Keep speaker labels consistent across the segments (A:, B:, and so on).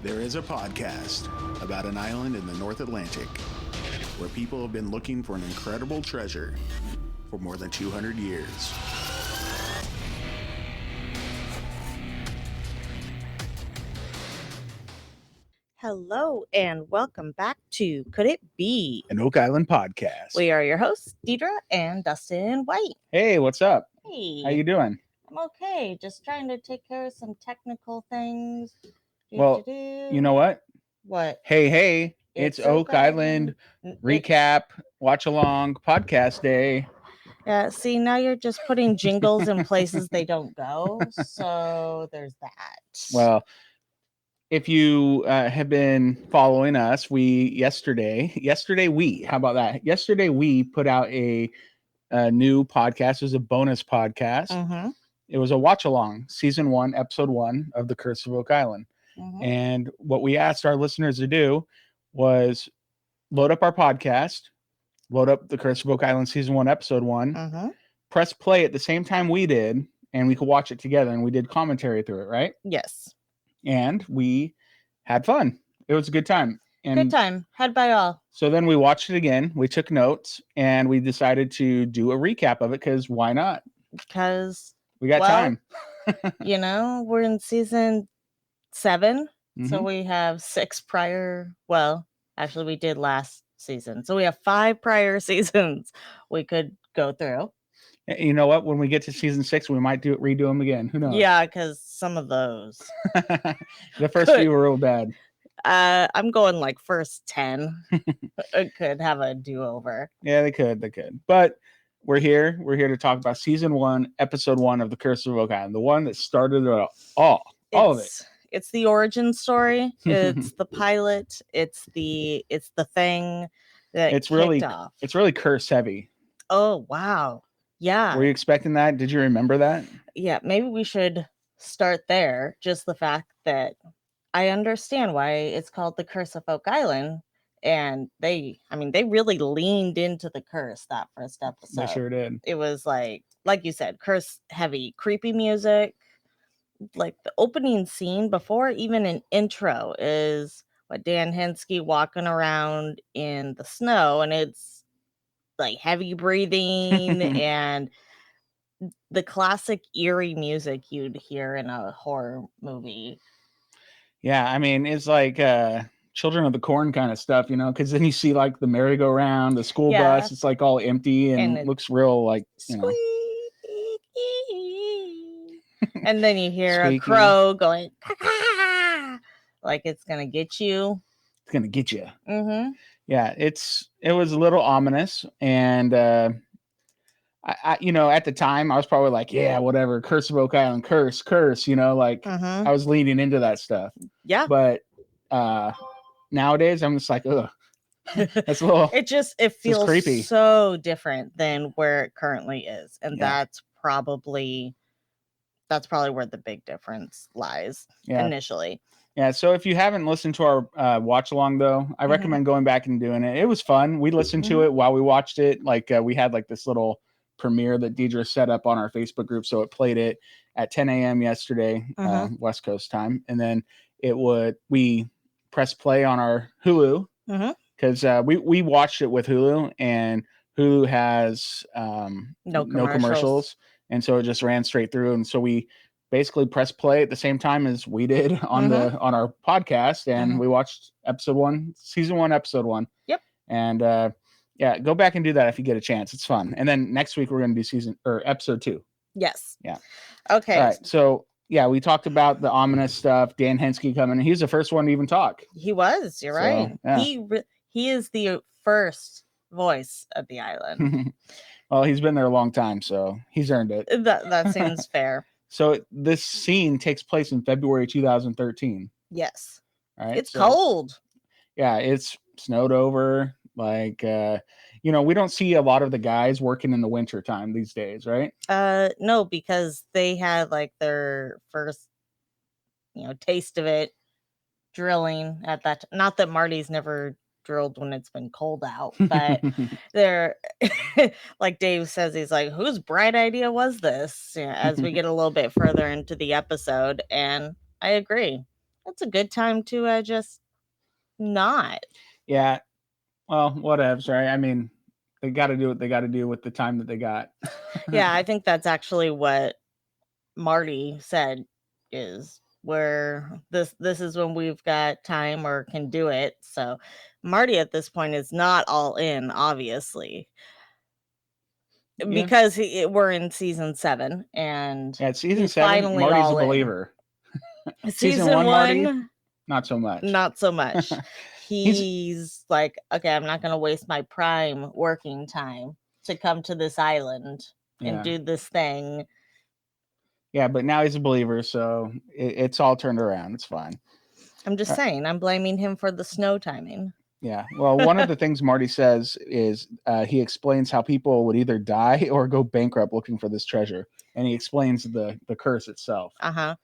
A: There is a podcast about an island in the North Atlantic where people have been looking for an incredible treasure for more than 200 years.
B: Hello and welcome back to Could It Be?
A: An Oak Island podcast.
B: We are your hosts, Deidre and Dustin White.
A: Hey, what's up?
B: Hey,
A: How you doing?
B: I'm okay. Just trying to take care of some technical things.
A: Well, you know what?
B: What?
A: Hey, it's Oak Island recap, watch along, podcast day.
B: Yeah, see, now you're just putting jingles in places they don't go. So there's that.
A: Well, if you have been following us, yesterday we put out a new podcast. It was a bonus podcast.
B: Mm-hmm.
A: It was a watch along, season 1, episode 1 of The Curse of Oak Island.
B: Mm-hmm.
A: And what we asked our listeners to do was load up our podcast, load up The Curse of Oak Island season 1, episode 1,
B: Mm-hmm.
A: press play at the same time we did, and we could watch it together. And we did commentary through it, right?
B: Yes.
A: And we had fun. It was a good time. And
B: good time. Had by all.
A: So then we watched it again. We took notes and we decided to do a recap of it because why not?
B: Because
A: we got time.
B: You know, we're in season 7.
A: Mm-hmm.
B: So we have 6 prior. Well, actually, we did last season. So we have 5 prior seasons we could go through.
A: You know what? When we get to season 6, we might redo them again. Who knows?
B: Yeah, because some of those.
A: The first few were real bad.
B: I'm going like first 10. Could have a do-over.
A: Yeah, they could. But we're here. We're here to talk about season 1, episode 1 of The Curse of Oak Island, the one that started it all of it.
B: It's the origin story. It's the pilot. It's the thing that
A: it's really
B: off.
A: It's really curse heavy.
B: Oh wow. Yeah.
A: Were you expecting that? Did you remember that?
B: Yeah, maybe we should start there. Just the fact that I understand why it's called The Curse of Oak Island. And they really leaned into the curse that first episode.
A: They sure did.
B: It was like you said, curse heavy, creepy music. Like the opening scene before even an intro is what Dan Henske walking around in the snow, and it's like heavy breathing and the classic eerie music you'd hear in a horror movie.
A: Yeah, I mean, it's like Children of the Corn kind of stuff, you know, because then you see like the merry-go-round, the school bus, it's like all empty and it looks real like, you know.
B: And then you hear a crow going, like it's going to get you.
A: It's going to get you.
B: Mm-hmm.
A: Yeah, it was a little ominous. And, I you know, at the time I was probably like, yeah, whatever. Curse of Oak Island, curse, you know, like I was leaning into that stuff.
B: Yeah.
A: But nowadays I'm just like, ugh. That's a little.
B: It feels
A: creepy.
B: So different than where it currently is. And that's probably where the big difference lies initially.
A: Yeah, so if you haven't listened to our watch along, though, I recommend going back and doing it. It was fun. We listened to it while we watched it. Like we had like this little premiere that Deidre set up on our Facebook group. So it played it at 10 a.m. yesterday, West Coast time. And then we pressed play on our Hulu because we watched it with Hulu, and Hulu has no commercials. And so it just ran straight through. And so we basically pressed play at the same time as we did on our podcast. And we watched season 1, episode 1.
B: Yep.
A: And go back and do that if you get a chance. It's fun. And then next week we're going to do episode 2.
B: Yes.
A: Yeah.
B: Okay.
A: All right. So we talked about the ominous stuff. Dan Henske coming. He's the first one to even talk.
B: He was. You're right.
A: Yeah.
B: He is the first voice of the island.
A: Well, he's been there a long time, so he's earned it.
B: That seems fair.
A: So this scene takes place in February 2013.
B: Yes.
A: All right.
B: It's cold.
A: Yeah, it's snowed over. Like, you know, we don't see a lot of the guys working in the winter time these days, right?
B: No, because they had like their first, taste of it drilling at that. Not that Marty's never drilled when it's been cold out, but they're like Dave says, he's like, whose bright idea was this? As we get a little bit further into the episode, and I agree. that's a good time to just not.
A: Yeah. Well, whatevs, right? I mean, they got to do what they got to do with the time that they got.
B: Yeah, I think that's actually what Marty said is where this is when we've got time or can do it. So Marty at this point is not all in, obviously.
A: Yeah.
B: Because we're in season 7 and
A: Yeah, it's season
B: he's
A: 7.
B: finally
A: Marty's a
B: all in.
A: believer. Season
B: Season
A: 1, Marty,
B: 1,
A: not so much.
B: not so much.
A: He's
B: He's like, okay, I'm not going to waste my prime working time to come to this island and
A: yeah.
B: do this thing.
A: Yeah, but now he's a believer, so it's all turned around. It's fine.
B: I'm just saying, I'm blaming him for the snow timing.
A: Yeah. Well, one of the things Marty says is he explains how people would either die or go bankrupt looking for this treasure, and he explains the curse itself.
B: Uh-huh.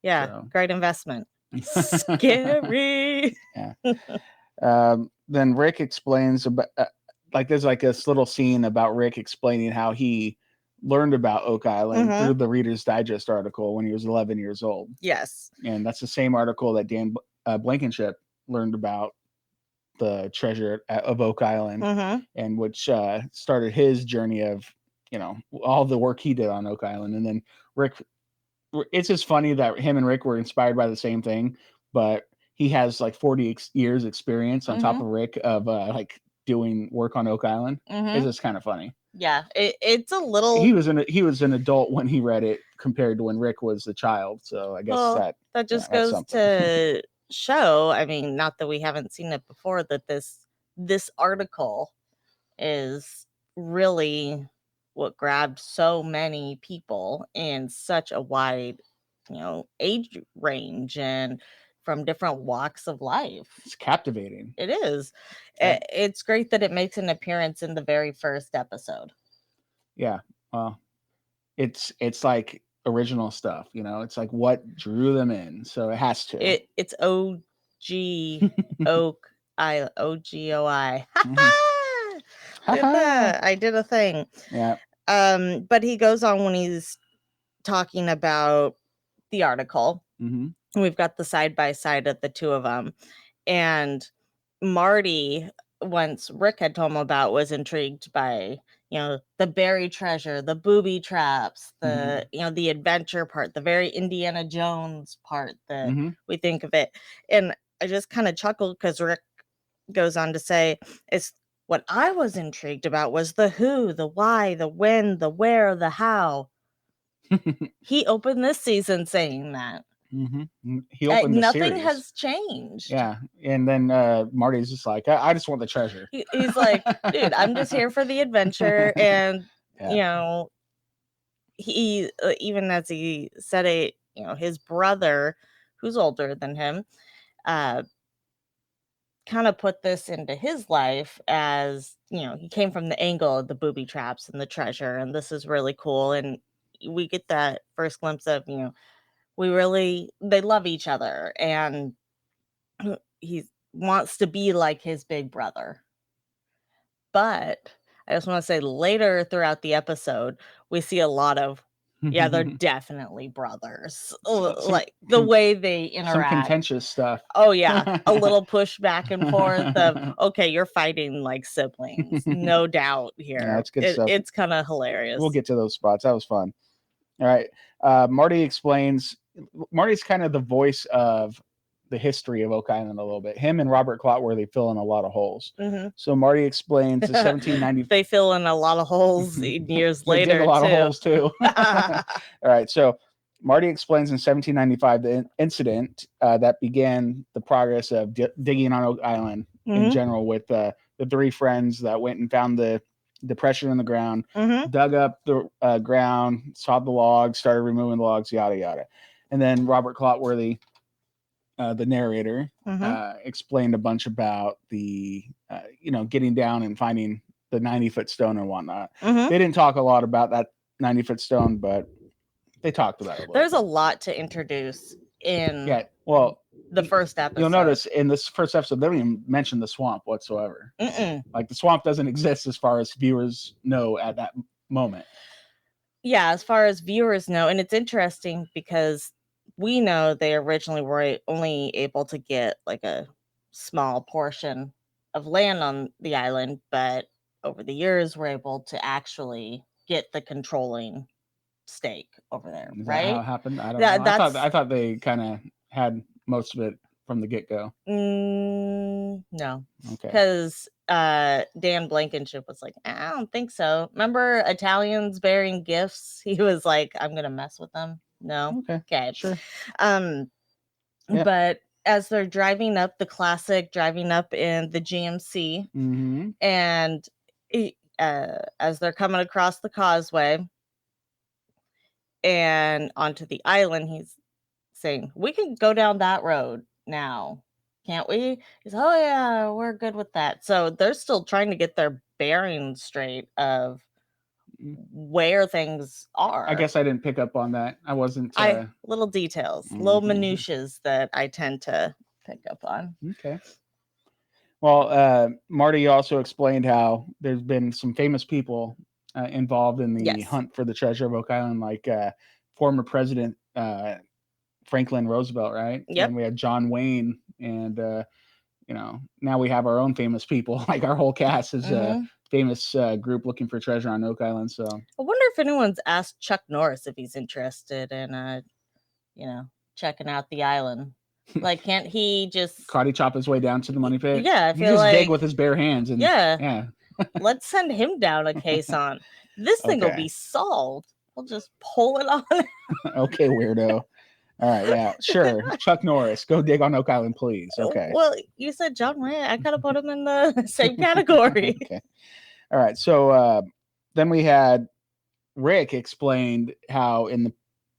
B: Yeah,
A: So.
B: great investment. Scary.
A: Yeah. Then Rick explains about there's like this little scene about Rick explaining how he learned about Oak Island through the Reader's Digest article when he was 11 years old.
B: Yes.
A: And that's the same article that Dan Blankenship learned about the treasure of Oak Island, and which started his journey of, all the work he did on Oak Island. And then Rick, it's just funny that him and Rick were inspired by the same thing, but he has like 40 years experience on top of Rick of like doing work on Oak Island. It's just kind of funny.
B: Yeah, it's a little.
A: He was an adult when he read it compared to when Rick was a child. So I guess
B: that just goes to show. I mean, not that we haven't seen it before, that this article is really what grabbed so many people in such a wide, age range and from different walks of life.
A: It's captivating.
B: It is. Yeah. It's great that it makes an appearance in the very first episode.
A: Yeah. Well, it's like original stuff, it's like what drew them in. So it has to.
B: It's OG Oak I OGOI. Look at that. I did a thing.
A: Yeah.
B: But he goes on when he's talking about the article. We've got the side by side of the two of them, and Marty, once Rick had told him about, was intrigued by the buried treasure, the booby traps, the the adventure part, the very Indiana Jones part that we think of it. And I just kind of chuckled because Rick goes on to say, it's what I was intrigued about was the who, the why, the when, the where, the how. He opened this season saying that.
A: He opened the
B: nothing
A: series.
B: Has changed.
A: Yeah. And then Marty's just like, I just want the treasure.
B: He's like, dude, I'm just here for the adventure. And he even as he said it, his brother, who's older than him, kind of put this into his life as he came from the angle of the booby traps and the treasure, and this is really cool. And we get that first glimpse of they love each other, and he wants to be like his big brother. But I just want to say later throughout the episode, we see a lot of, they're definitely brothers. Like the way they interact.
A: Some contentious stuff.
B: Oh, yeah. A little push back and forth of, okay, you're fighting like siblings. No doubt here.
A: Yeah, that's good stuff.
B: It's kind of hilarious.
A: We'll get to those spots. That was fun. All right. Marty explains. Marty's kind of the voice of the history of Oak Island a little bit. Him and Robert Clotworthy fill in a lot of holes. So Marty explains the 1790.
B: They fill in a lot of holes years later.
A: They dig a lot of holes too. All right. So Marty explains in 1795 the incident that began the progress of digging on Oak Island in general, with the three friends that went and found the depression in the ground, dug up the ground, saw the logs, started removing the logs, yada yada. And then Robert Clotworthy, the narrator, explained a bunch about the getting down and finding the 90-foot stone and whatnot. They didn't talk a lot about that 90-foot stone, but they talked about it.
B: There's a lot to introduce in the first episode.
A: You'll notice in this first episode, they don't even mention the swamp whatsoever. Like the swamp doesn't exist as far as viewers know at that moment.
B: Yeah, as far as viewers know. And it's interesting because we know they originally were only able to get like a small portion of land on the island, but over the years were able to actually get the controlling stake over there,
A: Is that how
B: right?
A: it happened? I don't
B: Yeah,
A: know.
B: that's
A: I thought they kind of had most of it from the get go.
B: no,
A: Okay.
B: because Dan Blankenship was like, I don't think so. Remember Italians bearing gifts? He was like, I'm gonna mess with them. No,
A: Okay. Sure. Yeah.
B: But as they're driving up, the classic driving up in the GMC,
A: Mm-hmm.
B: and as they're coming across the causeway and onto the island, he's saying, we can go down that road now, can't we? He's, oh yeah, we're good with that. So they're still trying to get their bearings straight of where things are.
A: I guess I didn't pick up on that. I wasn't.
B: Little details, little minutiae that I tend to pick up on.
A: Okay. Well, Marty also explained how there's been some famous people involved in the hunt for the treasure of Oak Island, like former President Franklin Roosevelt, right?
B: Yep.
A: And we had John Wayne, and now we have our own famous people. Like our whole cast is a famous group looking for treasure on Oak Island. So
B: I wonder if anyone's asked Chuck Norris if he's interested in, checking out the island. Like, can't he just
A: karate chop his way down to the money pit?
B: Yeah, I
A: he
B: feel
A: just
B: like
A: dig with his bare hands. And yeah.
B: Let's send him down a caisson. This thing will be solved. We'll just pull it on.
A: Okay, weirdo. All right, yeah, sure. Chuck Norris, go dig on Oak Island, please. Okay.
B: Well, you said John Wayne. I gotta put him in the same category.
A: Okay. All right. So then we had Rick explained how in the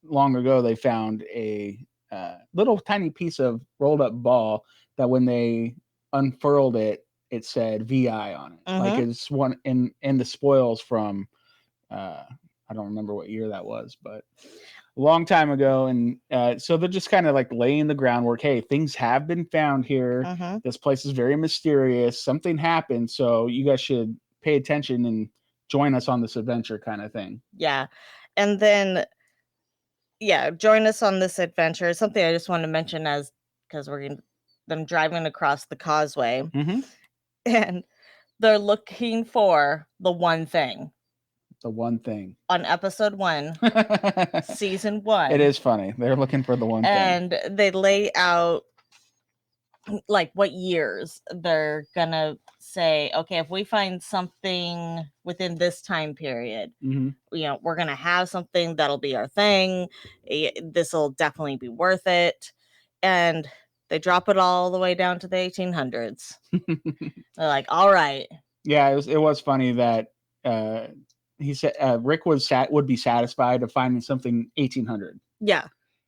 A: long ago they found a little tiny piece of rolled up ball that when they unfurled it, it said VI on it. Like it's one in the spoils from I don't remember what year that was, but a long time ago. And so they're just kind of like laying the groundwork. Hey, things have been found here. This place is very mysterious. Something happened. So you guys should pay attention and join us on this adventure kind of thing.
B: Yeah. And then, join us on this adventure. Something I just want to mention because we're them driving across the causeway and they're looking for the one thing.
A: The one thing.
B: On episode 1, season 1.
A: It is funny. They're looking for the one thing.
B: And they lay out like what years they're gonna say, okay, if we find something within this time period, we're gonna have something that'll be our thing. This will definitely be worth it. And they drop it all the way down to the 1800s. They're like, all right.
A: Yeah, it was funny that he said Rick would be satisfied of finding something 1800.
B: Yeah.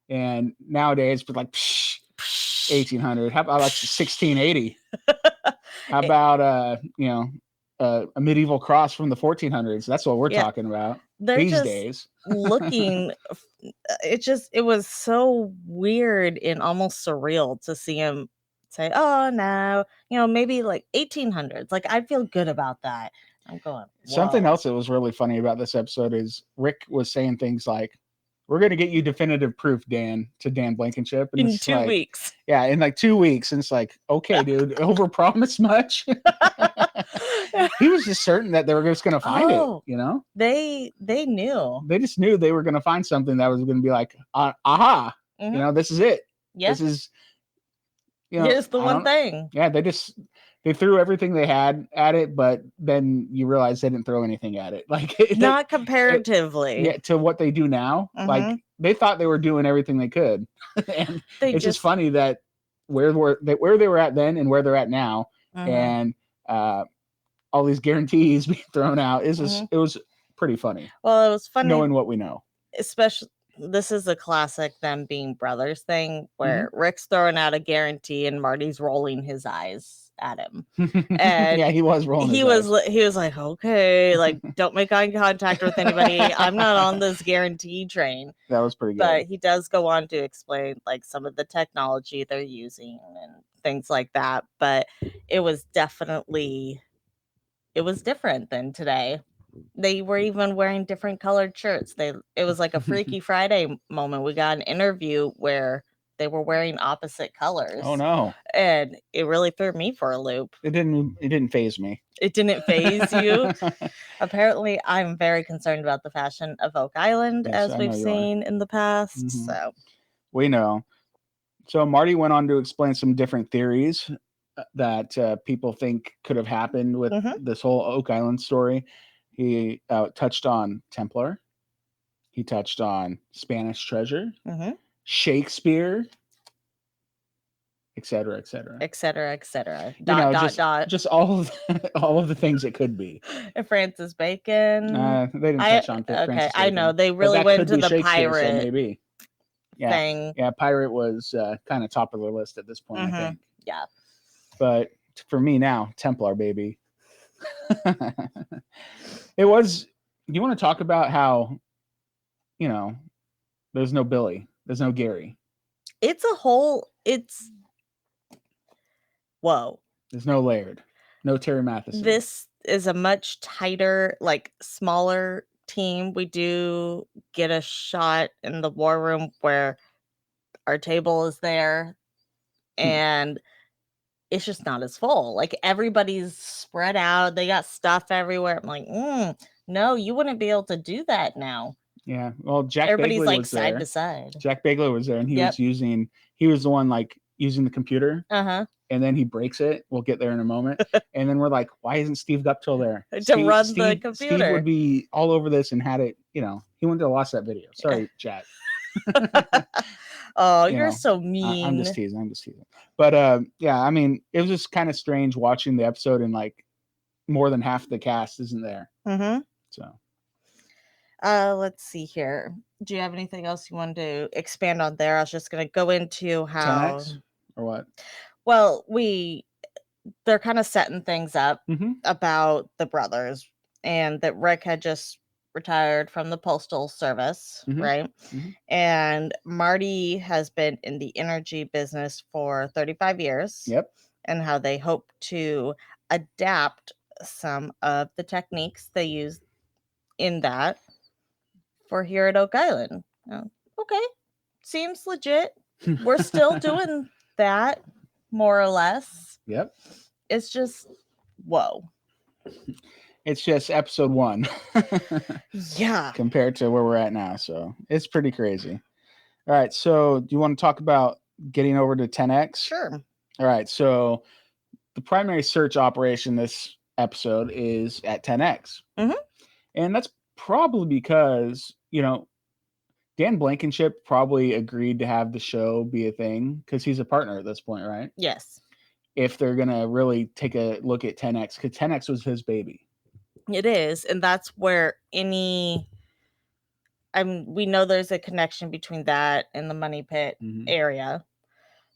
A: And nowadays, but like 1800. How about like 1680? How about a medieval cross from the 1400s? That's what we're talking about these days.
B: Looking, it was so weird and almost surreal to see him say, "Oh, no, maybe like 1800s." Like I feel good about that. I'm going. Whoa.
A: Something else that was really funny about this episode is Rick was saying things like, we're going to get you definitive proof, Dan, to Dan Blankenship. And
B: in 2 weeks.
A: Yeah, in like 2 weeks. And it's like, okay, dude, overpromise much? He was just certain that they were just going to find it,
B: They knew.
A: They just knew they were going to find something that was going to be like, aha, this is it.
B: Yeah.
A: This is,
B: here's the one thing.
A: Yeah, they threw everything they had at it, but then you realize they didn't throw anything at it. Like
B: not comparatively.
A: To what they do now. Like they thought they were doing everything they could. And it's just funny that where they were at then and where they're at now, and all these guarantees being thrown out it was pretty funny.
B: Well, it was funny
A: knowing what we know.
B: Especially, this is a classic them being brothers thing where Rick's throwing out a guarantee and Marty's rolling his eyes at him. And
A: yeah, he was rolling.
B: He was like, okay, like don't make eye contact with anybody. I'm not on this guarantee train.
A: That was pretty good.
B: But he does go on to explain like some of the technology they're using and things like that. But it was different than today. They were even wearing different colored shirts. It was like a Freaky Friday moment. We got an interview where they were wearing opposite colors.
A: Oh no.
B: And it really threw me for a loop.
A: It didn't phase me.
B: It didn't phase you. Apparently, I'm very concerned about the fashion of Oak Island,
A: Yes,
B: as
A: I
B: we've
A: know you are.
B: seen in the past.
A: Mhm.
B: So
A: We know. So Marty went on to explain some different theories that people think could have happened with this whole Oak Island story. He touched on Templar. He touched on Spanish treasure, Shakespeare, etc., etc.,
B: etc., etc.
A: Just all of the things it could be.
B: Francis Bacon.
A: They didn't touch on Francis Bacon.
B: I know they really went to the pirate
A: so maybe. Yeah,
B: thing.
A: Yeah, pirate was kind of top of the list at this point, I think.
B: Yeah.
A: But for me now, Templar, baby. It was. You want to talk about how, there's no Billy, there's no Gary.
B: Whoa.
A: There's no Laird, no Terry Matheson.
B: This is a much tighter, like smaller team. We do get a shot in the war room where our table is there and it's just not as full. Like everybody's spread out. They got stuff everywhere. I'm like, no, you wouldn't be able to do that now.
A: Yeah. Well,
B: everybody's
A: Bagley
B: like
A: was
B: side
A: there.
B: to side.
A: Jack Bagley was there, and he was the one like using the computer. And then he breaks it. We'll get there in a moment. And then we're like, why isn't Steve Guptill there?
B: Run the computer.
A: Steve would be all over this and had it, he wouldn't have lost that video. Sorry, Jack.
B: Oh, you're so mean.
A: I'm just teasing. But yeah, I mean, it was just kind of strange watching the episode and like more than half the cast isn't there. So
B: let's see here. Do you have anything else you wanted to expand on there? I was just going to go into how
A: 10X or what?
B: Well, they're kind of setting things up about the brothers and that Rick had just retired from the postal service, right? And Marty has been in the energy business for 35 years.
A: Yep.
B: And how they hope to adapt some of the techniques they use in that for here at Oak Island. Okay. Seems legit. We're still doing that, more or less.
A: Yep.
B: It's just, whoa.
A: It's just episode 1.
B: Yeah.
A: Compared to where we're at now. So it's pretty crazy. All right. So do you want to talk about getting over to 10X?
B: Sure.
A: All right. So the primary search operation this episode is at 10X. And that's probably because, Dan Blankenship probably agreed to have the show be a thing because he's a partner at this point, right?
B: Yes.
A: If they're going to really take a look at 10X, because 10X was his baby.
B: It is. And that's where we know there's a connection between that and the Money Pit area.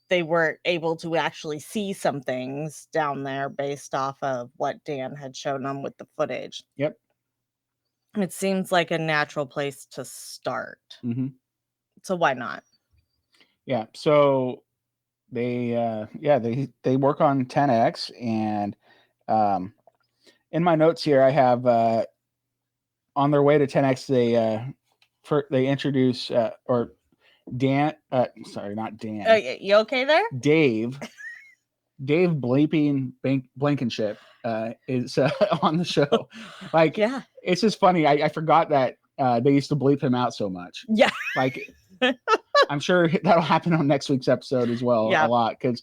B: They were able to actually see some things down there based off of what Dan had shown them with the footage.
A: Yep.
B: It seems like a natural place to start. So why not? Yeah.
A: So they work on 10X, and in my notes here I have on their way to 10X they introduce Dan. Sorry, not Dan.
B: You okay there?
A: Dave bleeping Blankenship is on the show. Like, yeah, it's just funny. I forgot that they used to bleep him out so much.
B: Yeah,
A: like I'm sure that'll happen on next week's episode as well. A lot because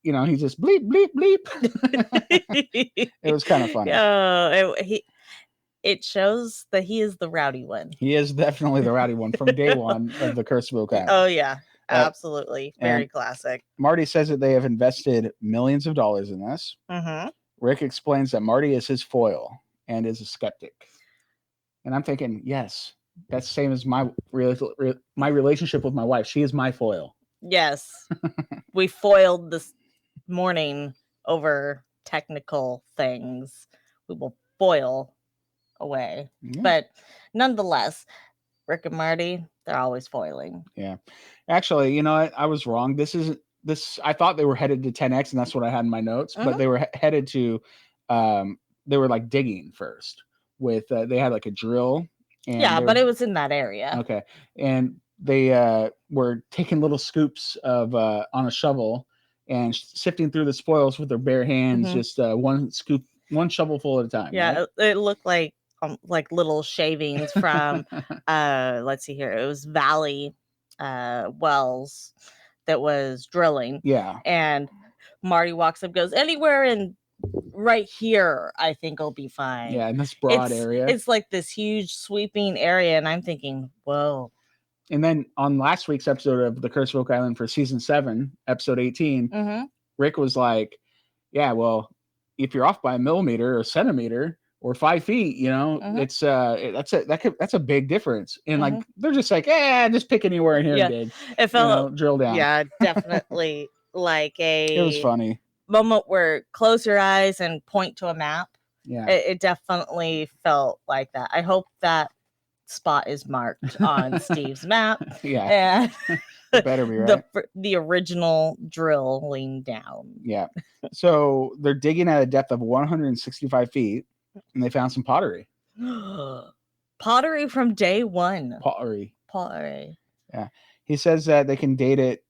A: he's just bleep bleep bleep. It was kind of funny.
B: It shows that he is the rowdy one.
A: He is definitely the rowdy one from day one of the Curse of Oak Island.
B: Oh yeah. Absolutely. Very classic.
A: Marty says that they have invested millions of dollars in this. Rick explains that Marty is his foil and is a skeptic. And I'm thinking, yes, that's the same as my relationship with my wife. She is my foil.
B: Yes. We foiled this morning over technical things. We will foil away. Yeah. But nonetheless, Rick and Marty, they're always foiling.
A: Yeah. Actually, you know what? I was wrong. I thought they were headed to 10X, and that's what I had in my notes, but they were headed to they were like digging first. with they had like a drill. And
B: Yeah, but it was in that area.
A: Okay. And they were taking little scoops of on a shovel and sifting through the spoils with their bare hands, just one shovelful at a time.
B: Yeah,
A: right?
B: it looked like little shavings from let's see here. It was Valley wells that was drilling.
A: Yeah.
B: And Marty walks up, goes, anywhere in right here, I think I'll be fine.
A: Yeah, in this broad area.
B: It's like this huge sweeping area, and I'm thinking, whoa.
A: And then on last week's episode of The Curse of Oak Island for season 7, episode 18, Rick was like, yeah, well, if you're off by a millimeter or centimeter or 5 feet, you know, it's that's a big difference. And like they're just like, just pick anywhere in here and dig.
B: It felt
A: drill down.
B: Yeah, definitely like
A: it was funny
B: moment where close your eyes and point to a map.
A: Yeah,
B: it definitely felt like that. I hope that spot is marked on Steve's map.
A: Yeah, and it better be right.
B: The original drilling down.
A: Yeah, so they're digging at a depth of 165 feet, and they found some pottery.
B: Pottery from day one.
A: Pottery.
B: Yeah,
A: he says that they can date it.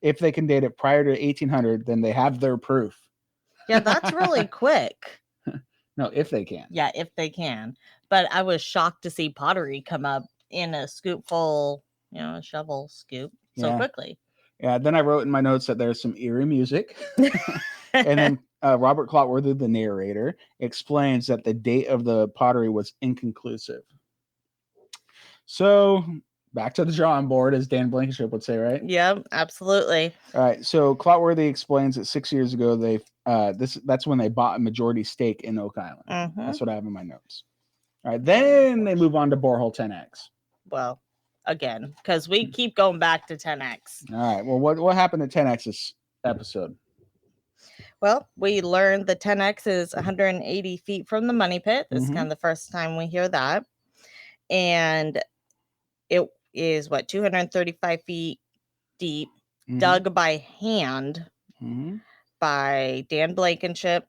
A: If they can date it prior to 1800, then they have their proof.
B: Yeah, that's really quick.
A: No, if they can.
B: Yeah, if they can. But I was shocked to see pottery come up in a scoopful, a shovel scoop so quickly.
A: Yeah, then I wrote in my notes that there's some eerie music. And then Robert Clotworthy, the narrator, explains that the date of the pottery was inconclusive. So back to the drawing board, as Dan Blankenship would say, right?
B: Yeah, absolutely.
A: All right. So Clotworthy explains that 6 years ago that's when they bought a majority stake in Oak Island. That's what I have in my notes. All right. Then they move on to Borehole 10X.
B: Well, again, because we keep going back to 10X.
A: All right. Well, what happened to 10X this episode?
B: Well, we learned the 10X is 180 feet from the money pit. This is kind of the first time we hear that. And it is 235 feet deep, dug by hand by Dan Blankenship,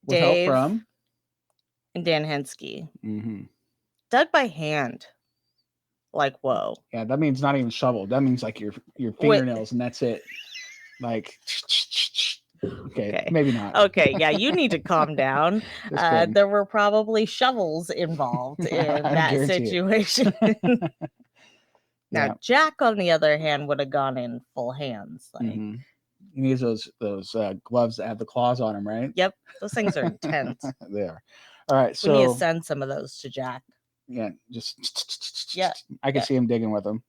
A: with
B: Dave,
A: help from,
B: and Dan Hensky. Dug by hand. Like, whoa.
A: Yeah, that means not even shoveled. That means like your fingernails, and that's it. Like, okay, maybe not.
B: Okay, yeah, you need to calm down. There were probably shovels involved in that situation. Now, Jack, on the other hand, would have gone in full hands. Like,
A: he needs those gloves that have the claws on them, right?
B: Yep, those things are intense.
A: They are. All right, so
B: we need to send some of those to Jack.
A: Yeah, just I can see him digging with them.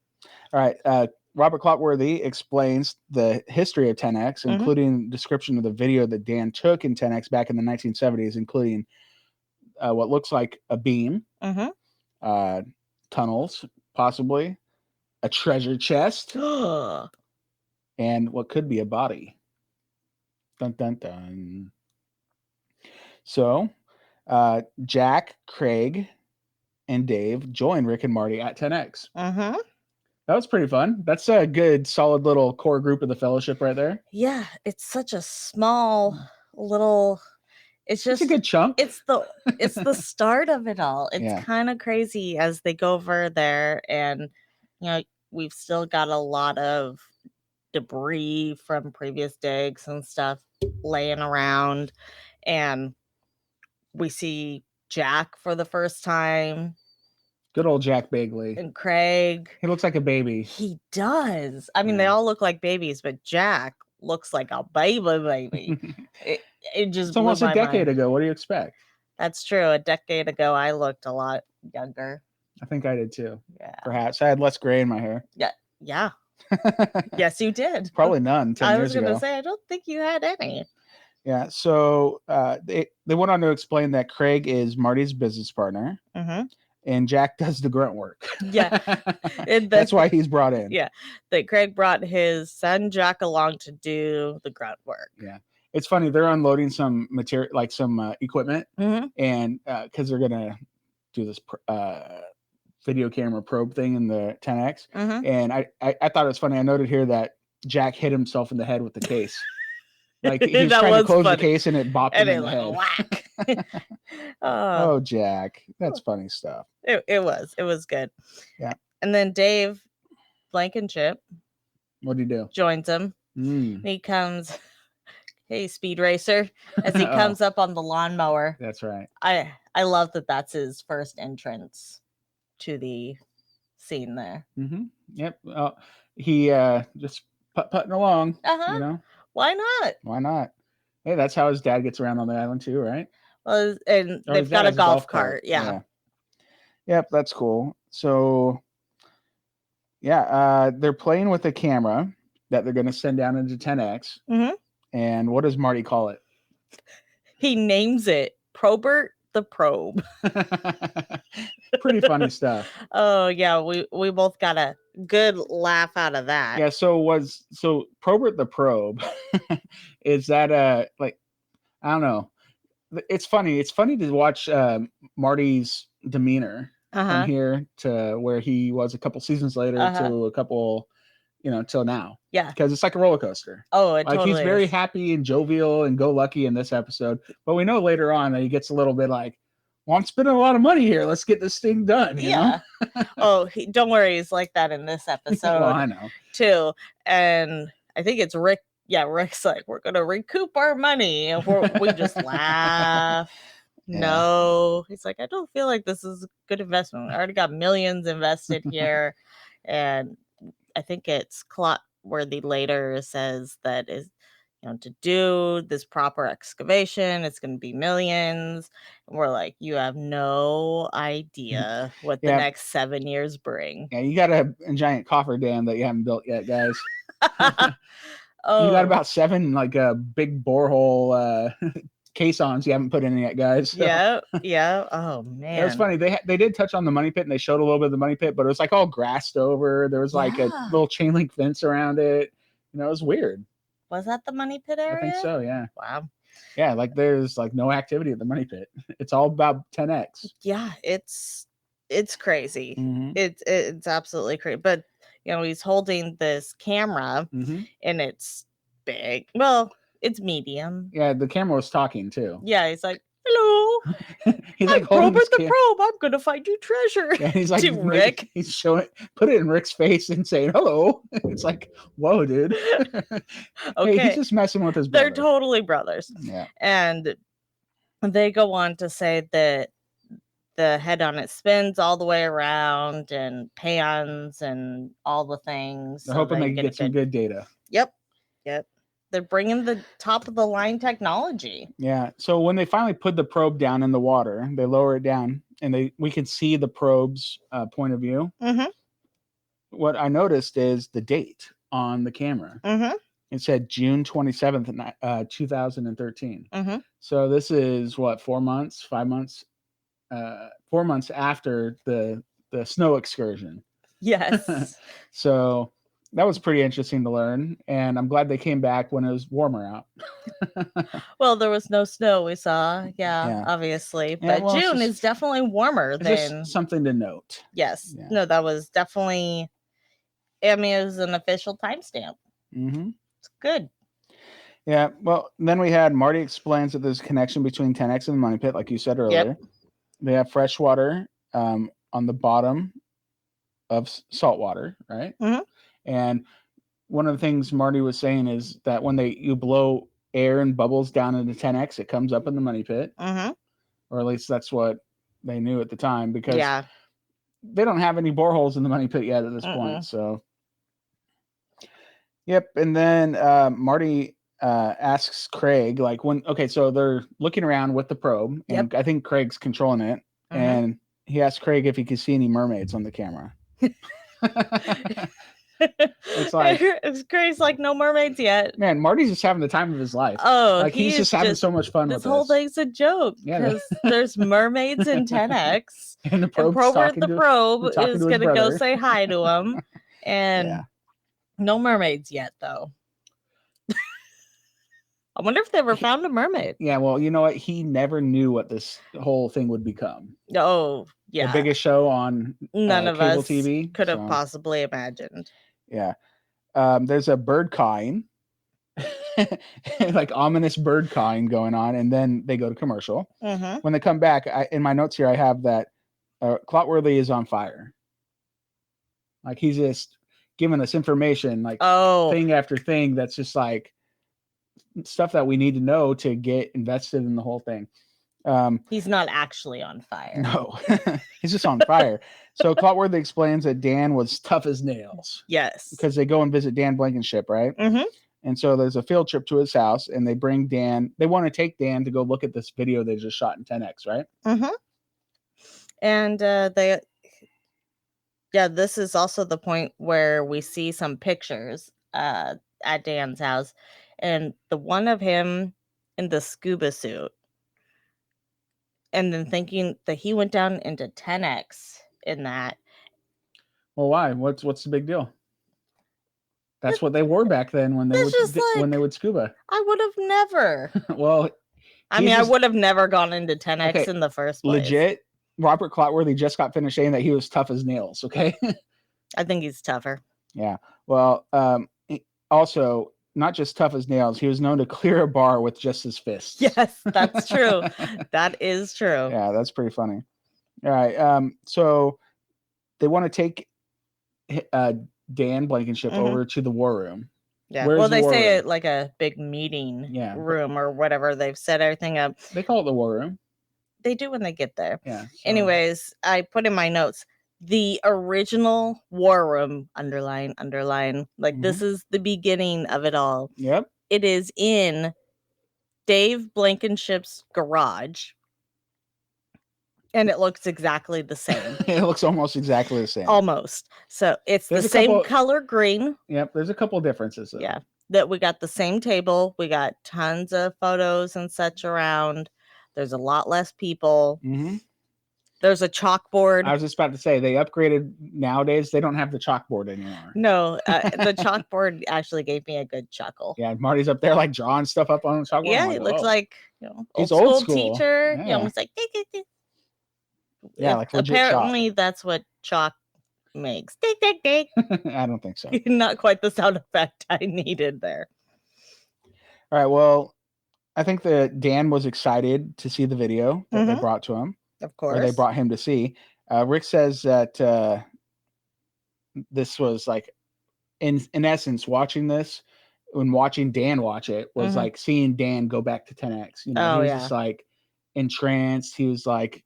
A: All right, Robert Clotworthy explains the history of 10X, including description of the video that Dan took in 10X back in the 1970s, including what looks like a beam, tunnels, possibly a treasure chest, and what could be a body. Dun dun dun. So, Jack, Craig, and Dave join Rick and Marty at 10X. That was pretty fun. That's a good, solid little core group of the Fellowship right there.
B: Yeah, it's such a small little. It's just
A: a good chunk.
B: It's the start of it all. It's kind of crazy as they go over there, and we've still got a lot of debris from previous digs and stuff laying around, and we see Jack for the first time.
A: Good old Jack Bagley.
B: And Craig.
A: He looks like a baby.
B: He does. I mean, they all look like babies, but Jack looks like a baby. It's
A: almost a decade ago. What do you expect?
B: That's true. A decade ago, I looked a lot younger.
A: I think I did too.
B: Yeah.
A: Perhaps. I had less gray in my hair.
B: Yeah. Yes, you did.
A: Probably none 10 years ago.
B: I was going to say, I don't think you had any.
A: Yeah. So they went on to explain that Craig is Marty's business partner. And Jack does the grunt work.
B: Yeah.
A: That's why he's brought in.
B: Yeah. That Craig brought his son Jack along to do the grunt work.
A: Yeah. It's funny. They're unloading some material, like some equipment. And because they're going to do this video camera probe thing in the 10X. And I thought it was funny. I noted here that Jack hit himself in the head with the case. Like he was trying to close the case and it bopped him in the head.
B: Whack. Oh,
A: Oh, Jack. That's funny stuff.
B: it was good.
A: Yeah.
B: And then Dave Blankenship
A: What'd he do?
B: joins him.
A: Mm.
B: He comes, hey, Speed Racer, as he
A: Oh,
B: comes up on the lawnmower.
A: that's right.
B: I love that that's his first entrance to the scene there.
A: Mm-hmm. Yep. He just putting along.
B: Uh-huh.
A: You know,
B: Why not?
A: why not? Hey, that's how his dad gets around on the island too, right?
B: Well, and
A: Or
B: they've
A: his dad
B: got a
A: has
B: golf cart. Yeah.
A: Yep, that's cool. So yeah, they're playing with a camera that they're going to send down into 10X.
B: Mm-hmm.
A: And what does Marty call it?
B: He names it Probert the Probe.
A: Pretty funny stuff.
B: Oh yeah, we both got a good laugh out of that.
A: Yeah, so Probert the Probe is that like, I don't know. It's funny. It's funny to watch Marty's demeanor from here to where he was a couple seasons later to a couple, till now.
B: Yeah.
A: Because it's like a roller coaster.
B: Oh, it
A: like
B: totally
A: he's very
B: is.
A: happy and jovial and go lucky in this episode. But we know later on that he gets a little bit like, well, I'm spending a lot of money here. Let's get this thing done. You know?
B: Oh, don't worry. He's like that in this episode.
A: Well, I know.
B: Too. And I think it's Rick. Yeah, Rick's like, we're going to recoup our money. And we just laugh.
A: Yeah.
B: No. He's like, I don't feel like this is a good investment. I already got millions invested here. And I think it's Clotworthy later says that is, to do this proper excavation, it's going to be millions. And we're like, you have no idea what the next 7 years bring.
A: Yeah, you got a giant cofferdam that you haven't built yet, guys.
B: Oh.
A: You got about 7 like big borehole caissons you haven't put in yet, guys. So.
B: Yeah. Oh man,
A: it was funny. They did touch on the money pit and they showed a little bit of the money pit, but it was like all grassed over. There was like a little chain link fence around it. It was weird.
B: Was that the money pit area?
A: I think so. Yeah.
B: Wow.
A: Yeah, like there's like no activity at the money pit. It's all about 10X.
B: Yeah, it's crazy.
A: Mm-hmm.
B: It's absolutely crazy. But he's holding this camera and it's big. Well, it's medium.
A: Yeah, the camera was talking too.
B: Yeah, he's like, hello.
A: He's
B: I'm
A: like
B: Probert the Probe. I'm gonna find you treasure.
A: Yeah, he's like
B: to Rick.
A: He's showing, put it in Rick's face and saying hello. It's like, whoa, dude.
B: Okay,
A: hey, he's just messing with his brother.
B: They're totally brothers.
A: Yeah,
B: and they go on to say that the head on it spins all the way around and pans and all the things.
A: They're hoping they get some good data.
B: Yep. They're bringing the top of the line technology.
A: Yeah. So when they finally put the probe down in the water, they lower it down, and we can see the probe's point of view.
B: Mm-hmm.
A: What I noticed is the date on the camera.
B: Mm-hmm.
A: It said June 27th, 2013.
B: Mm-hmm.
A: So this is what, 4 months, 5 months, 4 months after the snow excursion.
B: Yes.
A: So that was pretty interesting to learn, and I'm glad they came back when it was warmer out.
B: Well, there was no snow we saw, obviously, but June is definitely warmer than
A: something to note.
B: Yes, no, that was definitely. I mean, it was an official timestamp.
A: Mm-hmm.
B: It's good.
A: Yeah, well, then we had Marty explains that there's a connection between 10X and the money pit, like you said earlier.
B: Yep.
A: They have fresh water on the bottom of salt water, right?
B: Mm-hmm.
A: And one of the things Marty was saying is that when you blow air and bubbles down into 10X, it comes up in the money pit.
B: Mm-hmm.
A: Or at least that's what they knew at the time, because they don't have any boreholes in the money pit yet at this point. So, yep. And then Marty asks Craig, like, so they're looking around with the probe, and I think Craig's controlling it. Mm-hmm. And he asked Craig if he could see any mermaids on the camera. It's like
B: Craig's like, no mermaids yet.
A: Man, Marty's just having the time of his life.
B: Oh,
A: like he's just having so much fun with this.
B: This whole thing's a joke because there's mermaids in 10X, and Probert the Probe is gonna go say hi to him, and no mermaids yet though. I wonder if they ever found a mermaid.
A: Yeah, well, you know what? He never knew what this whole thing would become.
B: Oh, yeah.
A: The biggest show on
B: none of
A: cable
B: us
A: TV
B: could have possibly imagined.
A: Yeah. There's a bird cawing. like ominous bird cawing going on, and then they go to commercial.
B: Mm-hmm.
A: When they come back, in my notes here, I have that Clotworthy is on fire. Like he's just giving us information, like thing after thing that's just like stuff that we need to know to get invested in the whole thing.
B: He's not actually on fire.
A: No, he's just on fire. So Clotworthy explains that Dan was tough as nails.
B: Yes.
A: Because they go and visit Dan Blankenship, right?
B: Mm-hmm.
A: And so there's a field trip to his house, and they bring Dan. They want to take Dan to go look at this video they just shot in 10X, right?
B: Mm-hmm. And this is also the point where we see some pictures at Dan's house, and the one of him in the scuba suit, and then thinking that he went down into 10X in that.
A: Well, why? What's the big deal? That's what they wore back then when they would scuba.
B: I would have never.
A: Well,
B: I would have never gone into 10X in the first place.
A: Legit, Robert Clotworthy just got finished saying that he was tough as nails. Okay.
B: I think he's tougher.
A: Yeah. Well, also not just tough as nails. He was known to clear a bar with just his fists.
B: Yes, that's true. That is true.
A: Yeah, that's pretty funny. All right. So they want to take Dan Blankenship over to the war room.
B: Yeah. Well, they say it like a big meeting room or whatever. They've set everything up.
A: They call it the war room.
B: They do when they get there.
A: Yeah. So.
B: Anyways, I put in my notes the original war room, underline. Like this is the beginning of it all.
A: Yep.
B: It is in Dave Blankenship's garage. And it looks exactly the same.
A: It looks almost exactly the same.
B: Almost. So it's the same color green.
A: Yep. There's a couple differences. Though.
B: Yeah. That we got the same table. We got tons of photos and such around. There's a lot less people.
A: Mm-hmm.
B: There's a chalkboard.
A: I was just about to say they upgraded nowadays. They don't have the chalkboard anymore.
B: No, the chalkboard actually gave me a good chuckle.
A: Yeah, Marty's up there like drawing stuff up on the chalkboard.
B: Yeah,
A: like,
B: it looks like
A: he's
B: old school teacher.
A: Yeah.
B: You know, it's like
A: yeah, like legit
B: apparently
A: chalk.
B: That's what chalk makes. Tick tick tick.
A: I don't think so.
B: Not quite the sound effect I needed there.
A: All right, well, I think that Dan was excited to see the video that they brought to him.
B: Of course.
A: Or they brought him to see. Rick says that this was like, in essence, watching this, when watching Dan watch it, was like seeing Dan go back to 10X. You know, he was just like entranced. He was like,